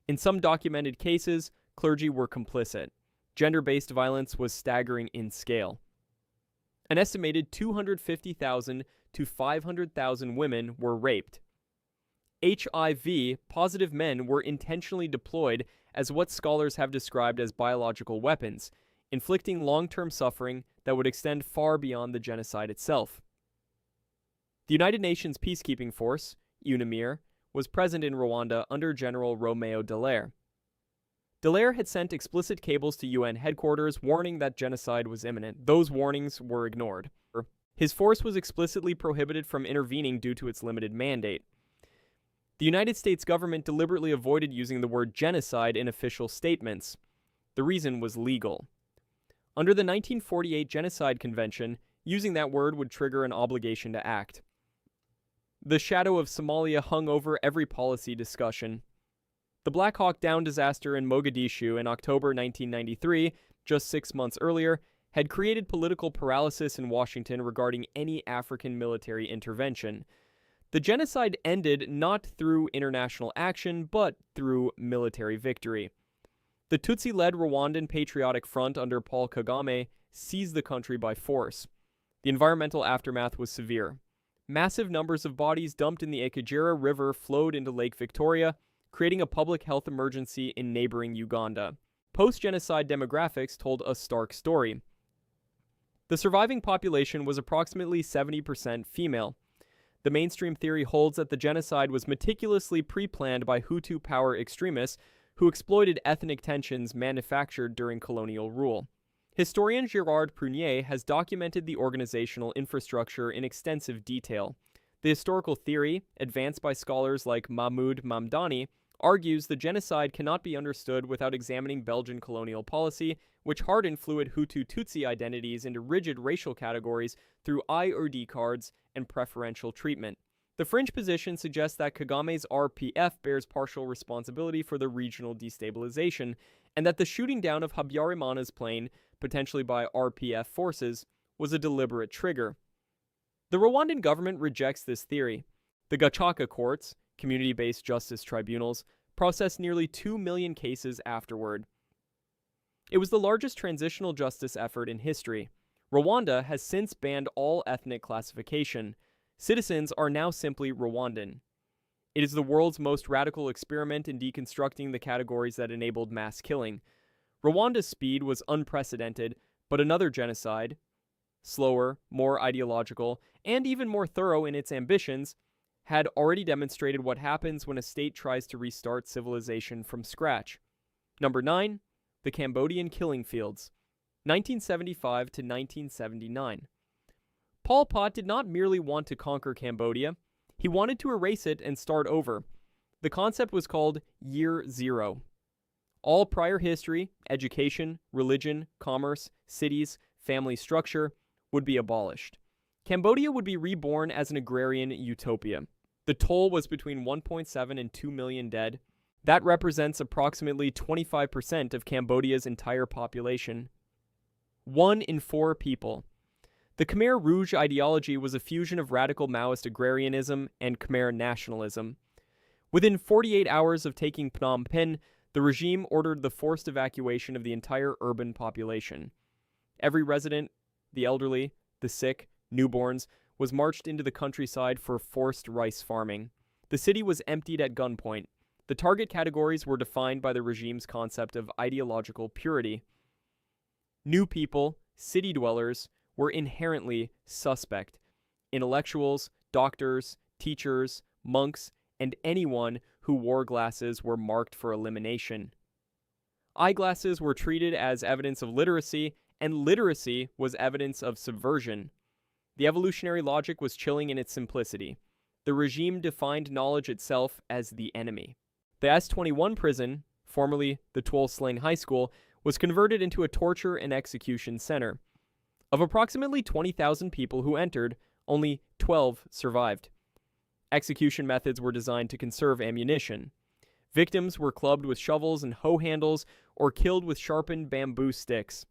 In some documented cases, clergy were complicit. Gender-based violence was staggering in scale. An estimated 250,000 to 500,000 women were raped. HIV-positive men were intentionally deployed as what scholars have described as biological weapons, inflicting long-term suffering that would extend far beyond the genocide itself. The United Nations Peacekeeping Force, UNAMIR, was present in Rwanda under General Romeo Dallaire. Dallaire had sent explicit cables to UN headquarters warning that genocide was imminent. Those warnings were ignored. His force was explicitly prohibited from intervening due to its limited mandate. The United States government deliberately avoided using the word genocide in official statements. The reason was legal. Under the 1948 Genocide Convention, using that word would trigger an obligation to act. The shadow of Somalia hung over every policy discussion. The Black Hawk Down disaster in Mogadishu in October 1993, just 6 months earlier, had created political paralysis in Washington regarding any African military intervention. The genocide ended not through international action, but through military victory. The Tutsi-led Rwandan Patriotic Front under Paul Kagame seized the country by force. The environmental aftermath was severe. Massive numbers of bodies dumped in the Akagera River flowed into Lake Victoria, creating a public health emergency in neighboring Uganda. Post-genocide demographics told a stark story. The surviving population was approximately 70% female. The mainstream theory holds that the genocide was meticulously pre-planned by Hutu power extremists who exploited ethnic tensions manufactured during colonial rule. Historian Gérard Prunier has documented the organizational infrastructure in extensive detail. The historical theory, advanced by scholars like Mahmoud Mamdani, argues the genocide cannot be understood without examining Belgian colonial policy, which hardened fluid Hutu-Tutsi identities into rigid racial categories through I/D cards and preferential treatment. The fringe position suggests that Kagame's RPF bears partial responsibility for the regional destabilization, and that the shooting down of Habyarimana's plane, potentially by RPF forces, was a deliberate trigger. The Rwandan government rejects this theory. The Gacaca courts, community-based justice tribunals, processed nearly 2 million cases afterward. It was the largest transitional justice effort in history. Rwanda has since banned all ethnic classification. Citizens are now simply Rwandan. It is the world's most radical experiment in deconstructing the categories that enabled mass killing. Rwanda's speed was unprecedented, but another genocide, slower, more ideological, and even more thorough in its ambitions, had already demonstrated what happens when a state tries to restart civilization from scratch. Number 9. The Cambodian Killing Fields, 1975 to 1979. Pol Pot did not merely want to conquer Cambodia, he wanted to erase it and start over. The concept was called Year Zero. All prior history, education, religion, commerce, cities, family structure would be abolished. Cambodia would be reborn as an agrarian utopia. The toll was between 1.7 and 2 million dead. That represents approximately 25% of Cambodia's entire population. 1 in 4 people. The Khmer Rouge ideology was a fusion of radical Maoist agrarianism and Khmer nationalism. Within 48 hours of taking Phnom Penh, the regime ordered the forced evacuation of the entire urban population. Every resident, the elderly, the sick, newborns, was marched into the countryside for forced rice farming. The city was emptied at gunpoint. The target categories were defined by the regime's concept of ideological purity. New people, city dwellers, were inherently suspect. Intellectuals, doctors, teachers, monks, and anyone who wore glasses were marked for elimination. Eyeglasses were treated as evidence of literacy, and literacy was evidence of subversion. The evolutionary logic was chilling in its simplicity. The regime defined knowledge itself as the enemy. The S-21 prison, formerly the Tuol Sleng High School, was converted into a torture and execution center. Of approximately 20,000 people who entered, only 12 survived. Execution methods were designed to conserve ammunition. Victims were clubbed with shovels and hoe handles or killed with sharpened bamboo sticks.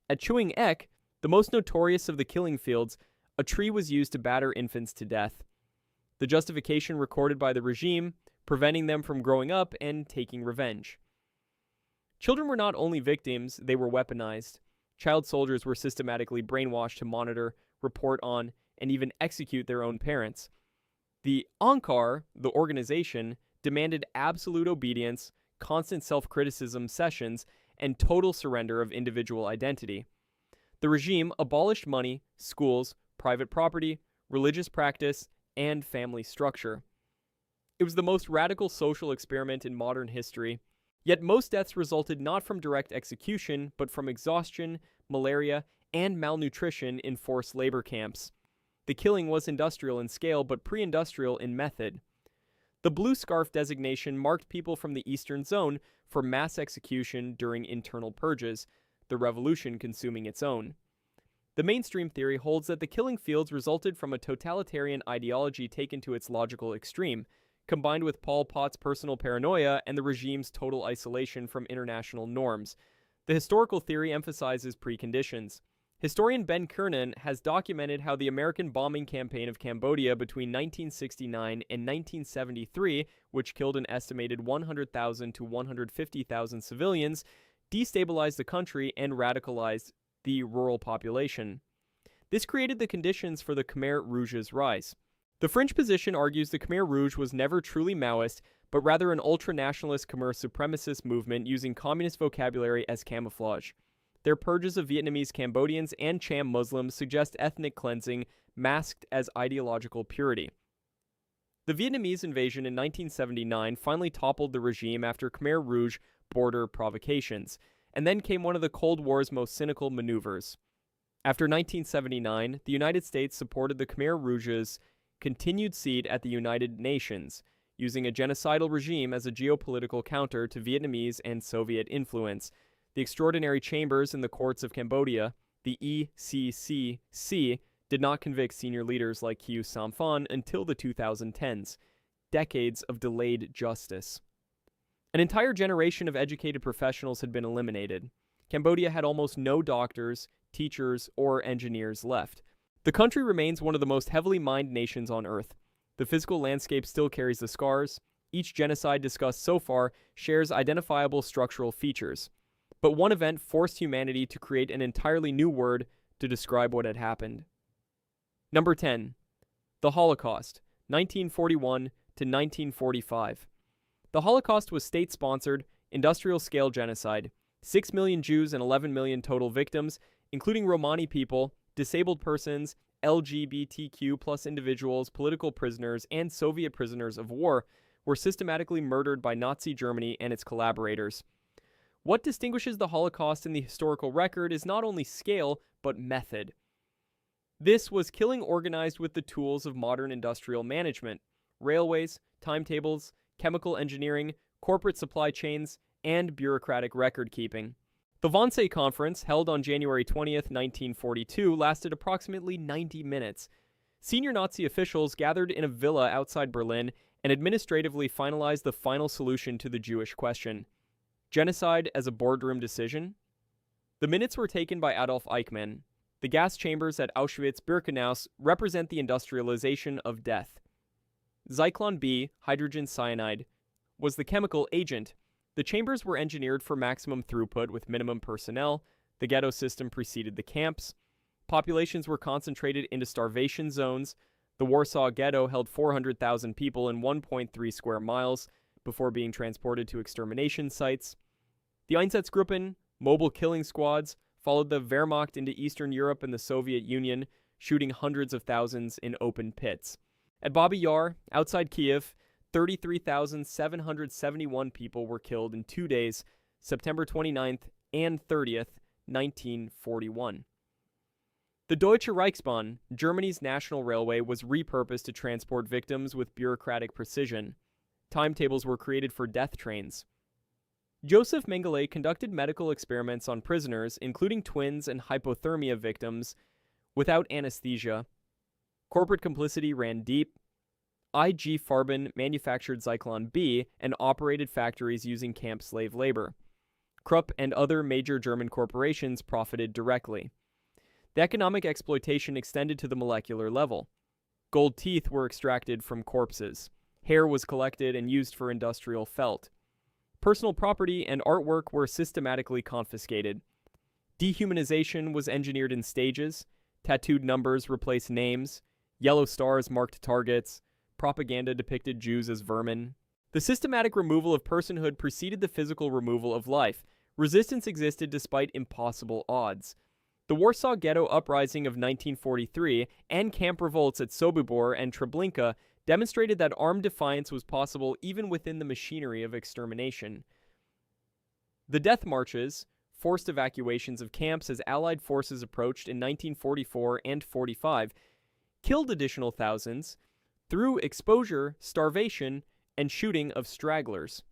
At Chewing Ek, the most notorious of the killing fields, a tree was used to batter infants to death. The justification recorded by the regime, preventing them from growing up and taking revenge. Children were not only victims, they were weaponized. Child soldiers were systematically brainwashed to monitor, report on, and even execute their own parents. The Ankar, the organization, demanded absolute obedience, constant self-criticism sessions, and total surrender of individual identity. The regime abolished money, schools, private property, religious practice, and family structure. It was the most radical social experiment in modern history, yet most deaths resulted not from direct execution, but from exhaustion, malaria, and malnutrition in forced labor camps. The killing was industrial in scale, but pre-industrial in method. The blue scarf designation marked people from the Eastern Zone for mass execution during internal purges, the revolution consuming its own. The mainstream theory holds that the killing fields resulted from a totalitarian ideology taken to its logical extreme, combined with Pol Pot's personal paranoia and the regime's total isolation from international norms. The historical theory emphasizes preconditions. Historian Ben Kernan has documented how the American bombing campaign of Cambodia between 1969 and 1973, which killed an estimated 100,000 to 150,000 civilians, destabilized the country and radicalized the rural population. This created the conditions for the Khmer Rouge's rise. The fringe position argues the Khmer Rouge was never truly Maoist, but rather an ultra-nationalist Khmer supremacist movement using communist vocabulary as camouflage. Their purges of Vietnamese Cambodians and Cham Muslims suggest ethnic cleansing masked as ideological purity. The Vietnamese invasion in 1979 finally toppled the regime after Khmer Rouge border provocations, and then came one of the Cold War's most cynical maneuvers. After 1979, the United States supported the Khmer Rouge's continued seat at the United Nations, using a genocidal regime as a geopolitical counter to Vietnamese and Soviet influence. The extraordinary chambers in the courts of Cambodia, the ECCC, did not convict senior leaders like Khieu Samphan until the 2010s. Decades of delayed justice. An entire generation of educated professionals had been eliminated. Cambodia had almost no doctors, teachers, or engineers left. The country remains one of the most heavily mined nations on Earth. The physical landscape still carries the scars. Each genocide discussed so far shares identifiable structural features. But one event forced humanity to create an entirely new word to describe what had happened. Number 10. The Holocaust, 1941 to 1945. The Holocaust was state-sponsored, industrial-scale genocide. 6 million Jews and 11 million total victims, including Romani people, disabled persons, LGBTQ plus individuals, political prisoners, and Soviet prisoners of war, were systematically murdered by Nazi Germany and its collaborators. What distinguishes the Holocaust in the historical record is not only scale, but method. This was killing organized with the tools of modern industrial management: railways, timetables, chemical engineering, corporate supply chains, and bureaucratic record-keeping. The Wannsee Conference, held on January 20th, 1942, lasted approximately 90 minutes. Senior Nazi officials gathered in a villa outside Berlin and administratively finalized the final solution to the Jewish question: genocide as a boardroom decision? The minutes were taken by Adolf Eichmann. The gas chambers at Auschwitz-Birkenau represent the industrialization of death. Zyklon B, hydrogen cyanide, was the chemical agent. The chambers were engineered for maximum throughput with minimum personnel. The ghetto system preceded the camps. Populations were concentrated into starvation zones. The Warsaw Ghetto held 400,000 people in 1.3 square miles before being transported to extermination sites. The Einsatzgruppen, mobile killing squads, followed the Wehrmacht into Eastern Europe and the Soviet Union, shooting hundreds of thousands in open pits. At Babi Yar, outside Kiev, 33,771 people were killed in 2 days, September 29th and 30th, 1941. The Deutsche Reichsbahn, Germany's national railway, was repurposed to transport victims with bureaucratic precision. Timetables were created for death trains. Joseph Mengele conducted medical experiments on prisoners, including twins and hypothermia victims, without anesthesia. Corporate complicity ran deep. IG Farben manufactured Zyklon B and operated factories using camp slave labor. Krupp and other major German corporations profited directly. The economic exploitation extended to the molecular level. Gold teeth were extracted from corpses. Hair was collected and used for industrial felt. Personal property and artwork were systematically confiscated. Dehumanization was engineered in stages. Tattooed numbers replaced names. Yellow stars marked targets. Propaganda depicted Jews as vermin. The systematic removal of personhood preceded the physical removal of life. Resistance existed despite impossible odds. The Warsaw Ghetto Uprising of 1943 and camp revolts at Sobibor and Treblinka demonstrated that armed defiance was possible even within the machinery of extermination. The death marches, forced evacuations of camps as Allied forces approached in 1944 and 45, killed additional thousands through exposure, starvation, and shooting of stragglers.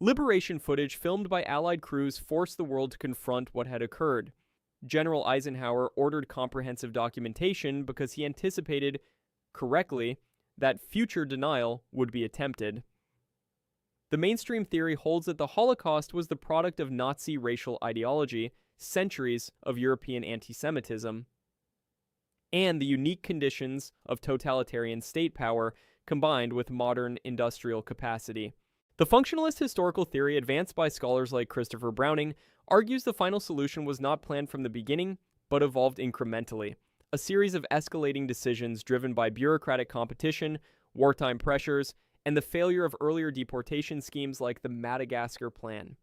Liberation footage filmed by Allied crews forced the world to confront what had occurred. General Eisenhower ordered comprehensive documentation because he anticipated, correctly, that future denial would be attempted. The mainstream theory holds that the Holocaust was the product of Nazi racial ideology, centuries of European anti-Semitism, and the unique conditions of totalitarian state power combined with modern industrial capacity. The functionalist historical theory advanced by scholars like Christopher Browning argues the final solution was not planned from the beginning, but evolved incrementally, a series of escalating decisions driven by bureaucratic competition, wartime pressures, and the failure of earlier deportation schemes like the Madagascar Plan.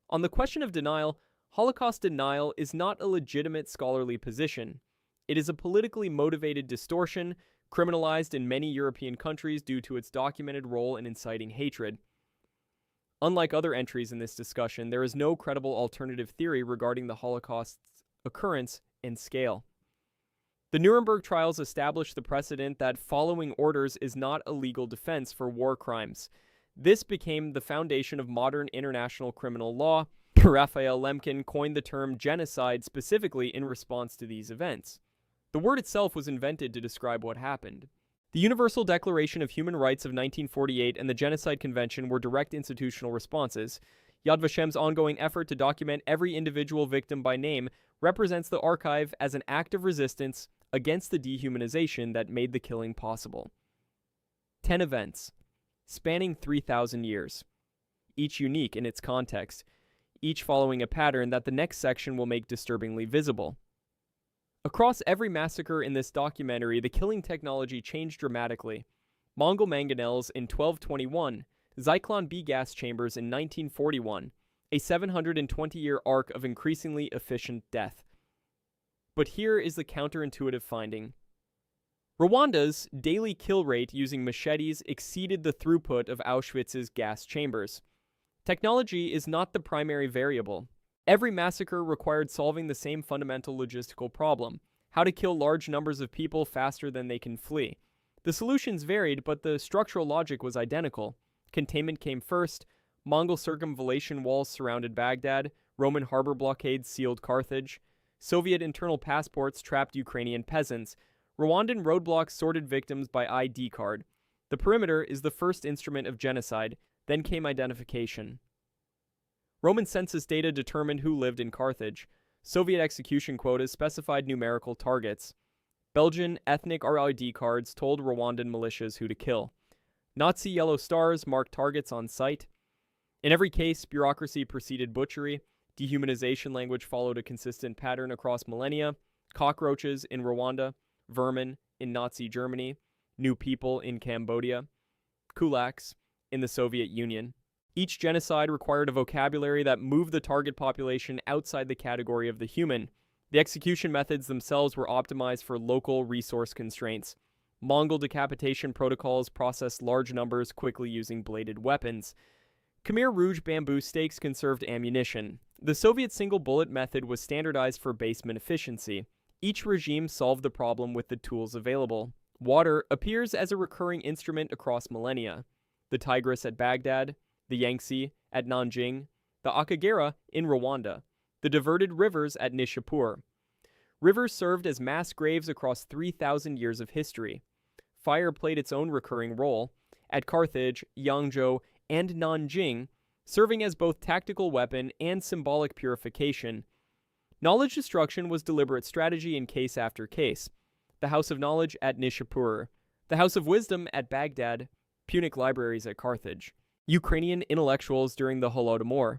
On the question of denial, Holocaust denial is not a legitimate scholarly position. It is a politically motivated distortion, criminalized in many European countries due to its documented role in inciting hatred. Unlike other entries in this discussion, there is no credible alternative theory regarding the Holocaust's occurrence and scale. The Nuremberg trials established the precedent that following orders is not a legal defense for war crimes. This became the foundation of modern international criminal law. Raphael Lemkin coined the term genocide specifically in response to these events. The word itself was invented to describe what happened. The Universal Declaration of Human Rights of 1948 and the Genocide Convention were direct institutional responses. Yad Vashem's ongoing effort to document every individual victim by name represents the archive as an act of resistance against the dehumanization that made the killing possible. 10 events, spanning 3,000 years, each unique in its context, each following a pattern that the next section will make disturbingly visible. Across every massacre in this documentary, the killing technology changed dramatically. Mongol mangonels in 1221, Zyklon B gas chambers in 1941, a 720-year arc of increasingly efficient death. But here is the counterintuitive finding. Rwanda's daily kill rate using machetes exceeded the throughput of Auschwitz's gas chambers. Technology is not the primary variable. Every massacre required solving the same fundamental logistical problem: how to kill large numbers of people faster than they can flee. The solutions varied, but the structural logic was identical. Containment came first. Mongol circumvallation walls surrounded Baghdad. Roman harbor blockades sealed Carthage. Soviet internal passports trapped Ukrainian peasants. Rwandan roadblocks sorted victims by ID card. The perimeter is the first instrument of genocide. Then came identification. Roman census data determined who lived in Carthage. Soviet execution quotas specified numerical targets. Belgian ethnic RID cards told Rwandan militias who to kill. Nazi yellow stars marked targets on site. In every case, bureaucracy preceded butchery. Dehumanization language followed a consistent pattern across millennia. Cockroaches in Rwanda, vermin in Nazi Germany, new people in Cambodia, kulaks in the Soviet Union. Each genocide required a vocabulary that moved the target population outside the category of the human. The execution methods themselves were optimized for local resource constraints. Mongol decapitation protocols processed large numbers quickly using bladed weapons. Khmer Rouge bamboo stakes conserved ammunition. The Soviet single-bullet method was standardized for basement efficiency. Each regime solved the problem with the tools available. Water appears as a recurring instrument across millennia. The Tigris at Baghdad, the Yangtze at Nanjing, the Akagera in Rwanda, the diverted rivers at Nishapur. Rivers served as mass graves across 3,000 years of history. Fire played its own recurring role at Carthage, Yangzhou, and Nanjing, serving as both tactical weapon and symbolic purification. Knowledge destruction was deliberate strategy in case after case. The House of Knowledge at Nishapur, the House of Wisdom at Baghdad, Punic libraries at Carthage, Ukrainian intellectuals during the Holodomor,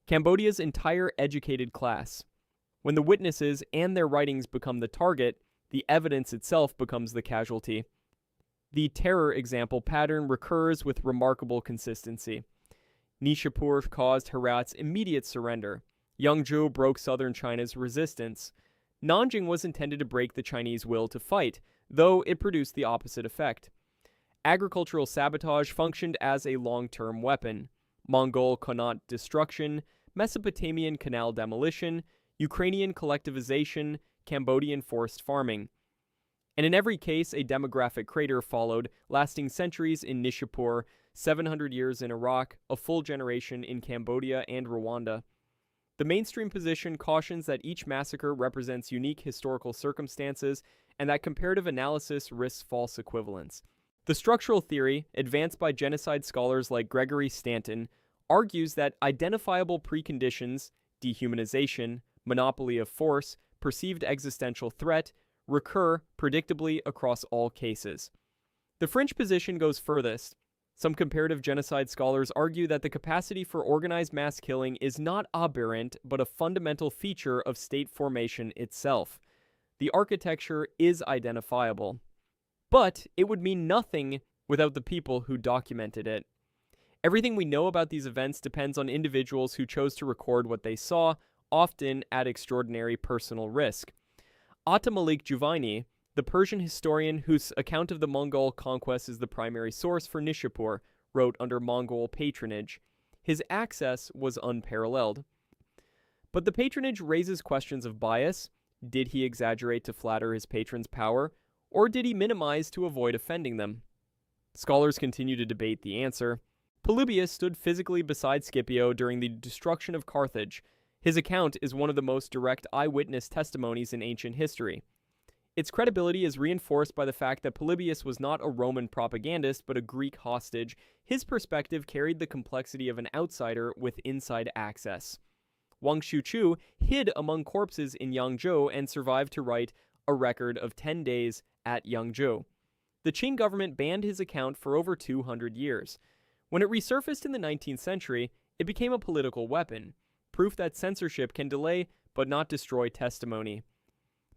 Cambodia's entire educated class. When the witnesses and their writings become the target, the evidence itself becomes the casualty. The terror example pattern recurs with remarkable consistency. Nishapur caused Herat's immediate surrender. Yangzhou broke southern China's resistance. Nanjing was intended to break the Chinese will to fight, though it produced the opposite effect. Agricultural sabotage functioned as a long-term weapon. Mongol qanat destruction, Mesopotamian canal demolition, Ukrainian collectivization, Cambodian forced farming. And in every case, a demographic crater followed, lasting centuries in Nishapur, 700 years in Iraq, a full generation in Cambodia and Rwanda. The mainstream position cautions that each massacre represents unique historical circumstances and that comparative analysis risks false equivalence. The structural theory, advanced by genocide scholars like Gregory Stanton, argues that identifiable preconditions, dehumanization, monopoly of force, perceived existential threat, recur predictably across all cases. The fringe position goes furthest. Some comparative genocide scholars argue that the capacity for organized mass killing is not aberrant, but a fundamental feature of state formation itself. The architecture is identifiable. But it would mean nothing without the people who documented it. Everything we know about these events depends on individuals who chose to record what they saw, often at extraordinary personal risk. Atta Malik Juvaini, the Persian historian whose account of the Mongol conquest is the primary source for Nishapur, wrote under Mongol patronage. His access was unparalleled. But the patronage raises questions of bias. Did he exaggerate to flatter his patron's power, or did he minimize to avoid offending them? Scholars continue to debate the answer. Polybius stood physically beside Scipio during the destruction of Carthage. His account is one of the most direct eyewitness testimonies in ancient history. Its credibility is reinforced by the fact that Polybius was not a Roman propagandist but a Greek hostage. His perspective carried the complexity of an outsider with inside access. Wang Shuchu hid among corpses in Yangzhou and survived to write a record of 10 days at Yangzhou. The Qing government banned his account for over 200 years. When it resurfaced in the 19th century, it became a political weapon, proof that censorship can delay but not destroy testimony.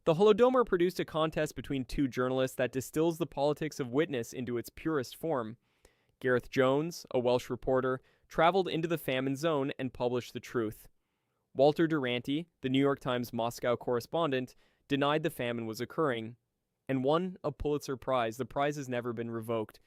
The Holodomor produced a contest between two journalists that distills the politics of witness into its purest form. Gareth Jones, a Welsh reporter, traveled into the famine zone and published the truth. Walter Duranty, the New York Times Moscow correspondent, denied the famine was occurring, and won a Pulitzer Prize. The prize has never been revoked.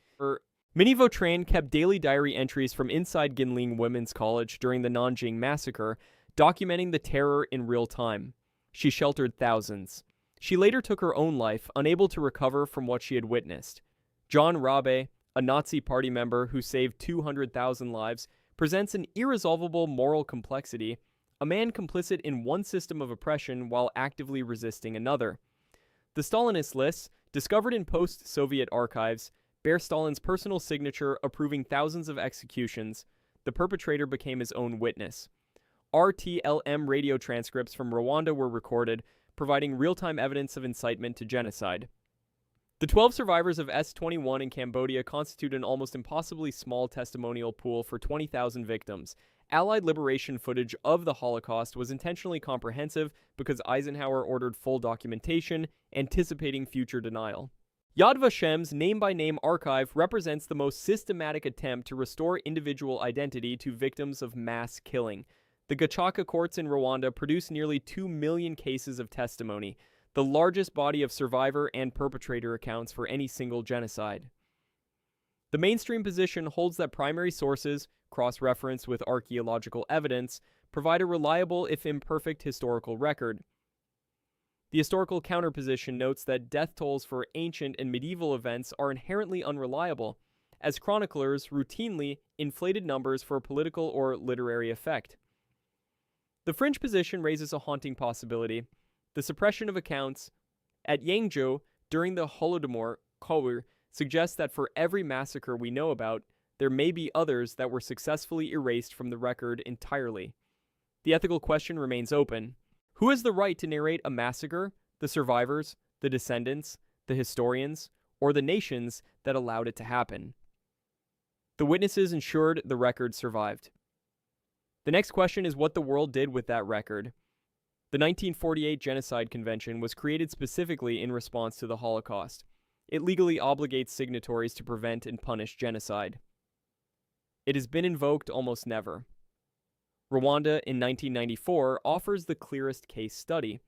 Minnie Vautrin kept daily diary entries from inside Ginling Women's College during the Nanjing Massacre, documenting the terror in real time. She sheltered thousands. She later took her own life, unable to recover from what she had witnessed. John Rabe, a Nazi party member who saved 200,000 lives, presents an irresolvable moral complexity, a man complicit in one system of oppression while actively resisting another. The Stalinist lists, discovered in post-Soviet archives, bear Stalin's personal signature approving thousands of executions. The perpetrator became his own witness. RTLM radio transcripts from Rwanda were recorded, providing real-time evidence of incitement to genocide. The 12 survivors of S-21 in Cambodia constitute an almost impossibly small testimonial pool for 20,000 victims. Allied liberation footage of the Holocaust was intentionally comprehensive because Eisenhower ordered full documentation, anticipating future denial. Yad Vashem's name-by-name archive represents the most systematic attempt to restore individual identity to victims of mass killing. The Gacaca courts in Rwanda produced nearly 2 million cases of testimony, the largest body of survivor and perpetrator accounts for any single genocide. The mainstream position holds that primary sources, cross-referenced with archaeological evidence, provide a reliable if imperfect historical record. The historical counterposition notes that death tolls for ancient and medieval events are inherently unreliable, as chroniclers routinely inflated numbers for political or literary effect. The fringe position raises a haunting possibility: the suppression of accounts at Yangzhou during the Holodomor suggests that for every massacre we know about, there may be others that were successfully erased from the record entirely. The ethical question remains open. Who has the right to narrate a massacre? The survivors, the descendants, the historians, or the nations that allowed it to happen? The witnesses ensured the record survived. The next question is what the world did with that record. The 1948 Genocide Convention was created specifically in response to the Holocaust. It legally obligates signatories to prevent and punish genocide. It has been invoked almost never. Rwanda in 1994 offers the clearest case study.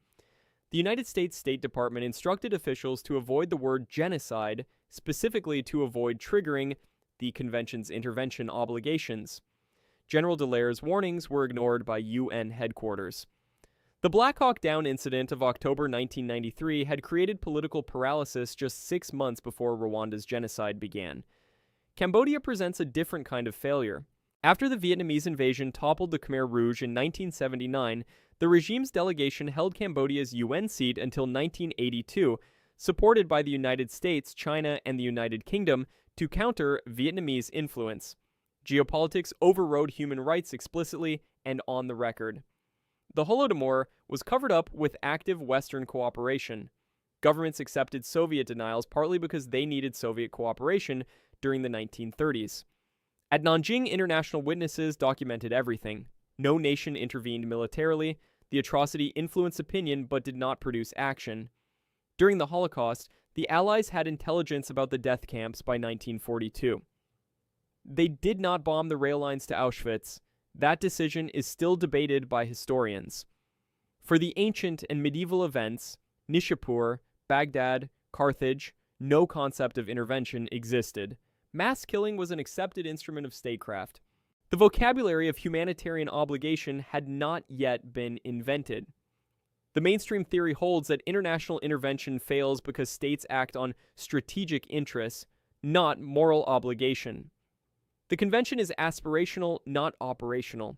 The United States State Department instructed officials to avoid the word genocide, specifically to avoid triggering the convention's intervention obligations. General Dallaire's warnings were ignored by UN headquarters. The Black Hawk Down incident of October 1993 had created political paralysis just 6 months before Rwanda's genocide began. Cambodia presents a different kind of failure. After the Vietnamese invasion toppled the Khmer Rouge in 1979, the regime's delegation held Cambodia's UN seat until 1982, supported by the United States, China, and the United Kingdom to counter Vietnamese influence. Geopolitics overrode human rights explicitly and on the record. The Holodomor was covered up with active Western cooperation. Governments accepted Soviet denials partly because they needed Soviet cooperation during the 1930s. At Nanjing, international witnesses documented everything. No nation intervened militarily. The atrocity influenced opinion but did not produce action. During the Holocaust, the Allies had intelligence about the death camps by 1942. They did not bomb the rail lines to Auschwitz. That decision is still debated by historians. For the ancient and medieval events, Nishapur, Baghdad, Carthage, no concept of intervention existed. Mass killing was an accepted instrument of statecraft. The vocabulary of humanitarian obligation had not yet been invented. The mainstream theory holds that international intervention fails because states act on strategic interests, not moral obligation. The convention is aspirational, not operational.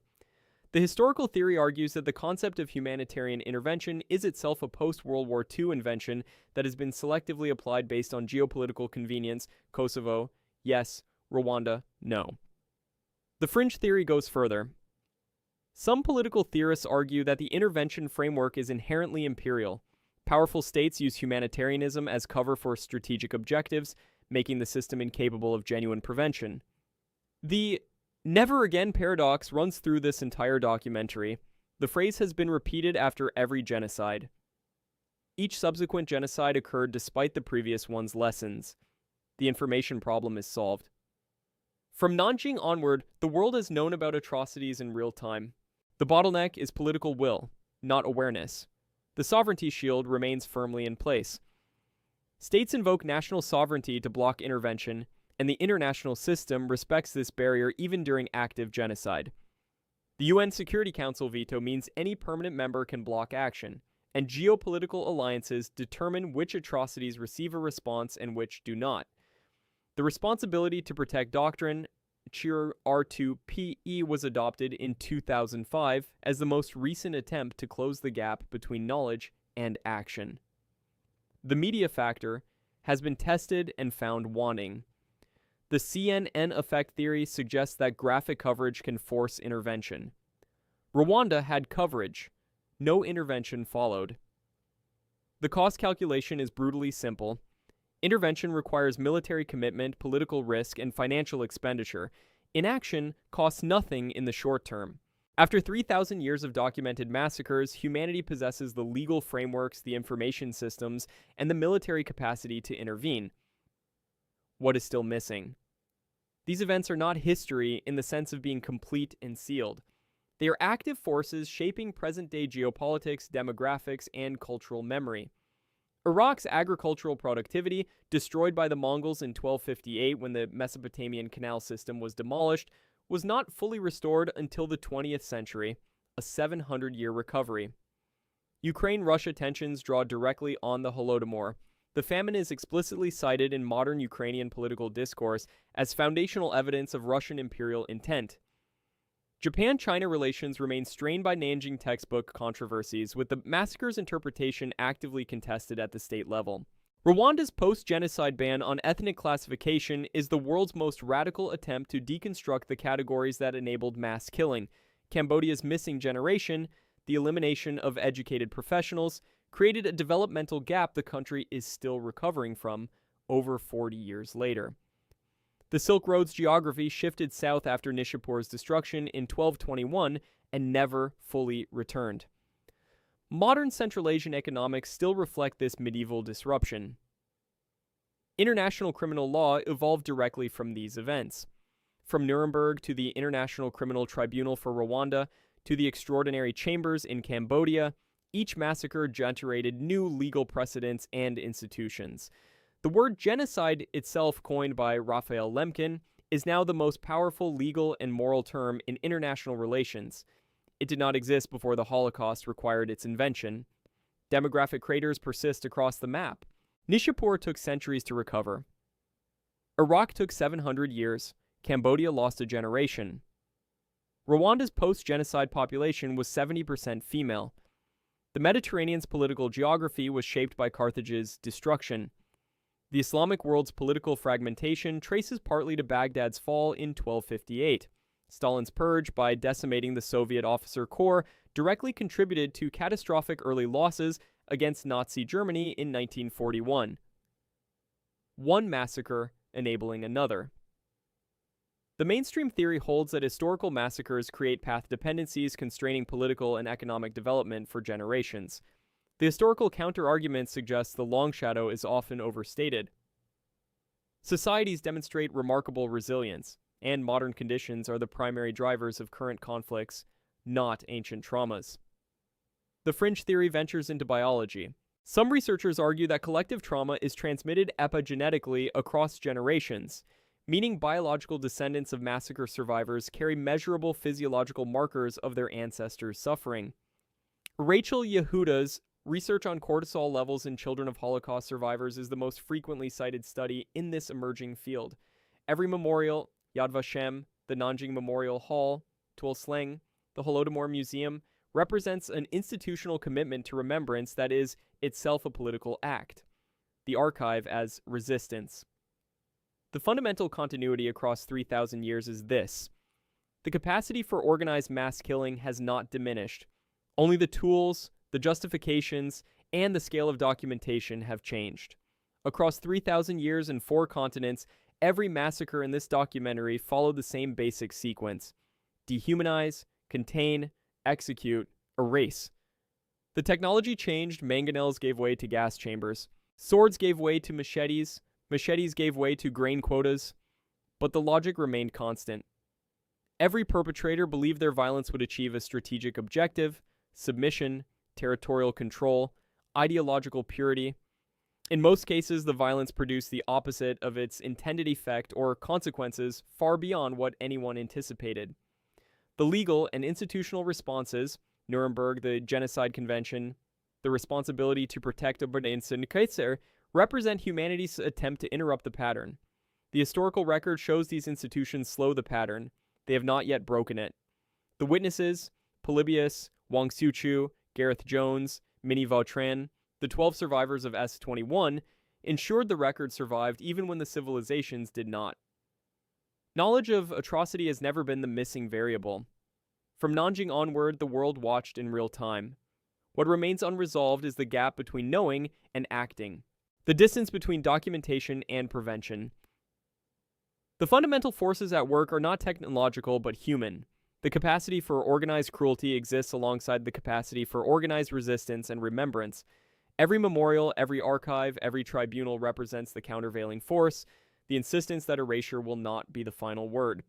The historical theory argues that the concept of humanitarian intervention is itself a post-World War II invention that has been selectively applied based on geopolitical convenience. Kosovo, yes. Rwanda, no. The fringe theory goes further. Some political theorists argue that the intervention framework is inherently imperial. Powerful states use humanitarianism as cover for strategic objectives, making the system incapable of genuine prevention. The never again paradox runs through this entire documentary. The phrase has been repeated after every genocide. Each subsequent genocide occurred despite the previous one's lessons. The information problem is solved. From Nanjing onward, the world has known about atrocities in real time. The bottleneck is political will, not awareness. The sovereignty shield remains firmly in place. States invoke national sovereignty to block intervention, and the international system respects this barrier even during active genocide. The UN Security Council veto means any permanent member can block action, and geopolitical alliances determine which atrocities receive a response and which do not. The responsibility to protect doctrine, CHIR R2PE, was adopted in 2005 as the most recent attempt to close the gap between knowledge and action. The media factor has been tested and found wanting. The CNN effect theory suggests that graphic coverage can force intervention. Rwanda had coverage. No intervention followed. The cost calculation is brutally simple. Intervention requires military commitment, political risk, and financial expenditure. Inaction costs nothing in the short term. After 3,000 years of documented massacres, humanity possesses the legal frameworks, the information systems, and the military capacity to intervene. What is still missing? These events are not history in the sense of being complete and sealed. They are active forces shaping present-day geopolitics, demographics, and cultural memory. Iraq's agricultural productivity, destroyed by the Mongols in 1258 when the Mesopotamian canal system was demolished, was not fully restored until the 20th century, a 700-year recovery. Ukraine-Russia tensions draw directly on the Holodomor. The famine is explicitly cited in modern Ukrainian political discourse as foundational evidence of Russian imperial intent. Japan-China relations remain strained by Nanjing textbook controversies, with the massacre's interpretation actively contested at the state level. Rwanda's post-genocide ban on ethnic classification is the world's most radical attempt to deconstruct the categories that enabled mass killing. Cambodia's missing generation, the elimination of educated professionals, created a developmental gap the country is still recovering from over 40 years later. The Silk Road's geography shifted south after Nishapur's destruction in 1221 and never fully returned. Modern Central Asian economics still reflect this medieval disruption. International criminal law evolved directly from these events. From Nuremberg to the International Criminal Tribunal for Rwanda to the Extraordinary Chambers in Cambodia, each massacre generated new legal precedents and institutions. The word genocide itself, coined by Raphael Lemkin, is now the most powerful legal and moral term in international relations. It did not exist before the Holocaust required its invention. Demographic craters persist across the map. Nishapur took centuries to recover. Iraq took 700 years. Cambodia lost a generation. Rwanda's post-genocide population was 70% female. The Mediterranean's political geography was shaped by Carthage's destruction. The Islamic world's political fragmentation traces partly to Baghdad's fall in 1258. Stalin's purge by decimating the Soviet officer corps directly contributed to catastrophic early losses against Nazi Germany in 1941. One massacre enabling another. The mainstream theory holds that historical massacres create path dependencies constraining political and economic development for generations. The historical counter-argument suggests the long shadow is often overstated. Societies demonstrate remarkable resilience, and modern conditions are the primary drivers of current conflicts, not ancient traumas. The fringe theory ventures into biology. Some researchers argue that collective trauma is transmitted epigenetically across generations, meaning biological descendants of massacre survivors carry measurable physiological markers of their ancestors' suffering. Rachel Yehuda's research on cortisol levels in children of Holocaust survivors is the most frequently cited study in this emerging field. Every memorial, Yad Vashem, the Nanjing Memorial Hall, Tuol Sleng, the Holodomor Museum, represents an institutional commitment to remembrance that is itself a political act. The archive as resistance. The fundamental continuity across 3,000 years is this. The capacity for organized mass killing has not diminished. Only the tools, the justifications, and the scale of documentation have changed. Across 3,000 years and 4 continents, every massacre in this documentary followed the same basic sequence. Dehumanize, contain, execute, erase. The technology changed, mangonels gave way to gas chambers. Swords gave way to machetes, machetes gave way to grain quotas, but the logic remained constant. Every perpetrator believed their violence would achieve a strategic objective, submission, territorial control, ideological purity. In most cases, the violence produced the opposite of its intended effect or consequences far beyond what anyone anticipated. The legal and institutional responses, Nuremberg, the Genocide Convention, the responsibility to protect Oberdensenkaiser, represent humanity's attempt to interrupt the pattern. The historical record shows these institutions slow the pattern. They have not yet broken it. The witnesses, Polybius, Wang Xiuqiu, Gareth Jones, Minnie Vautrin, the 12 survivors of S-21, ensured the record survived even when the civilizations did not. Knowledge of atrocity has never been the missing variable. From Nanjing onward, the world watched in real time. What remains unresolved is the gap between knowing and acting, the distance between documentation and prevention. The fundamental forces at work are not technological but human. The capacity for organized cruelty exists alongside the capacity for organized resistance and remembrance. Every memorial, every archive, every tribunal represents the countervailing force, the insistence that erasure will not be the final word.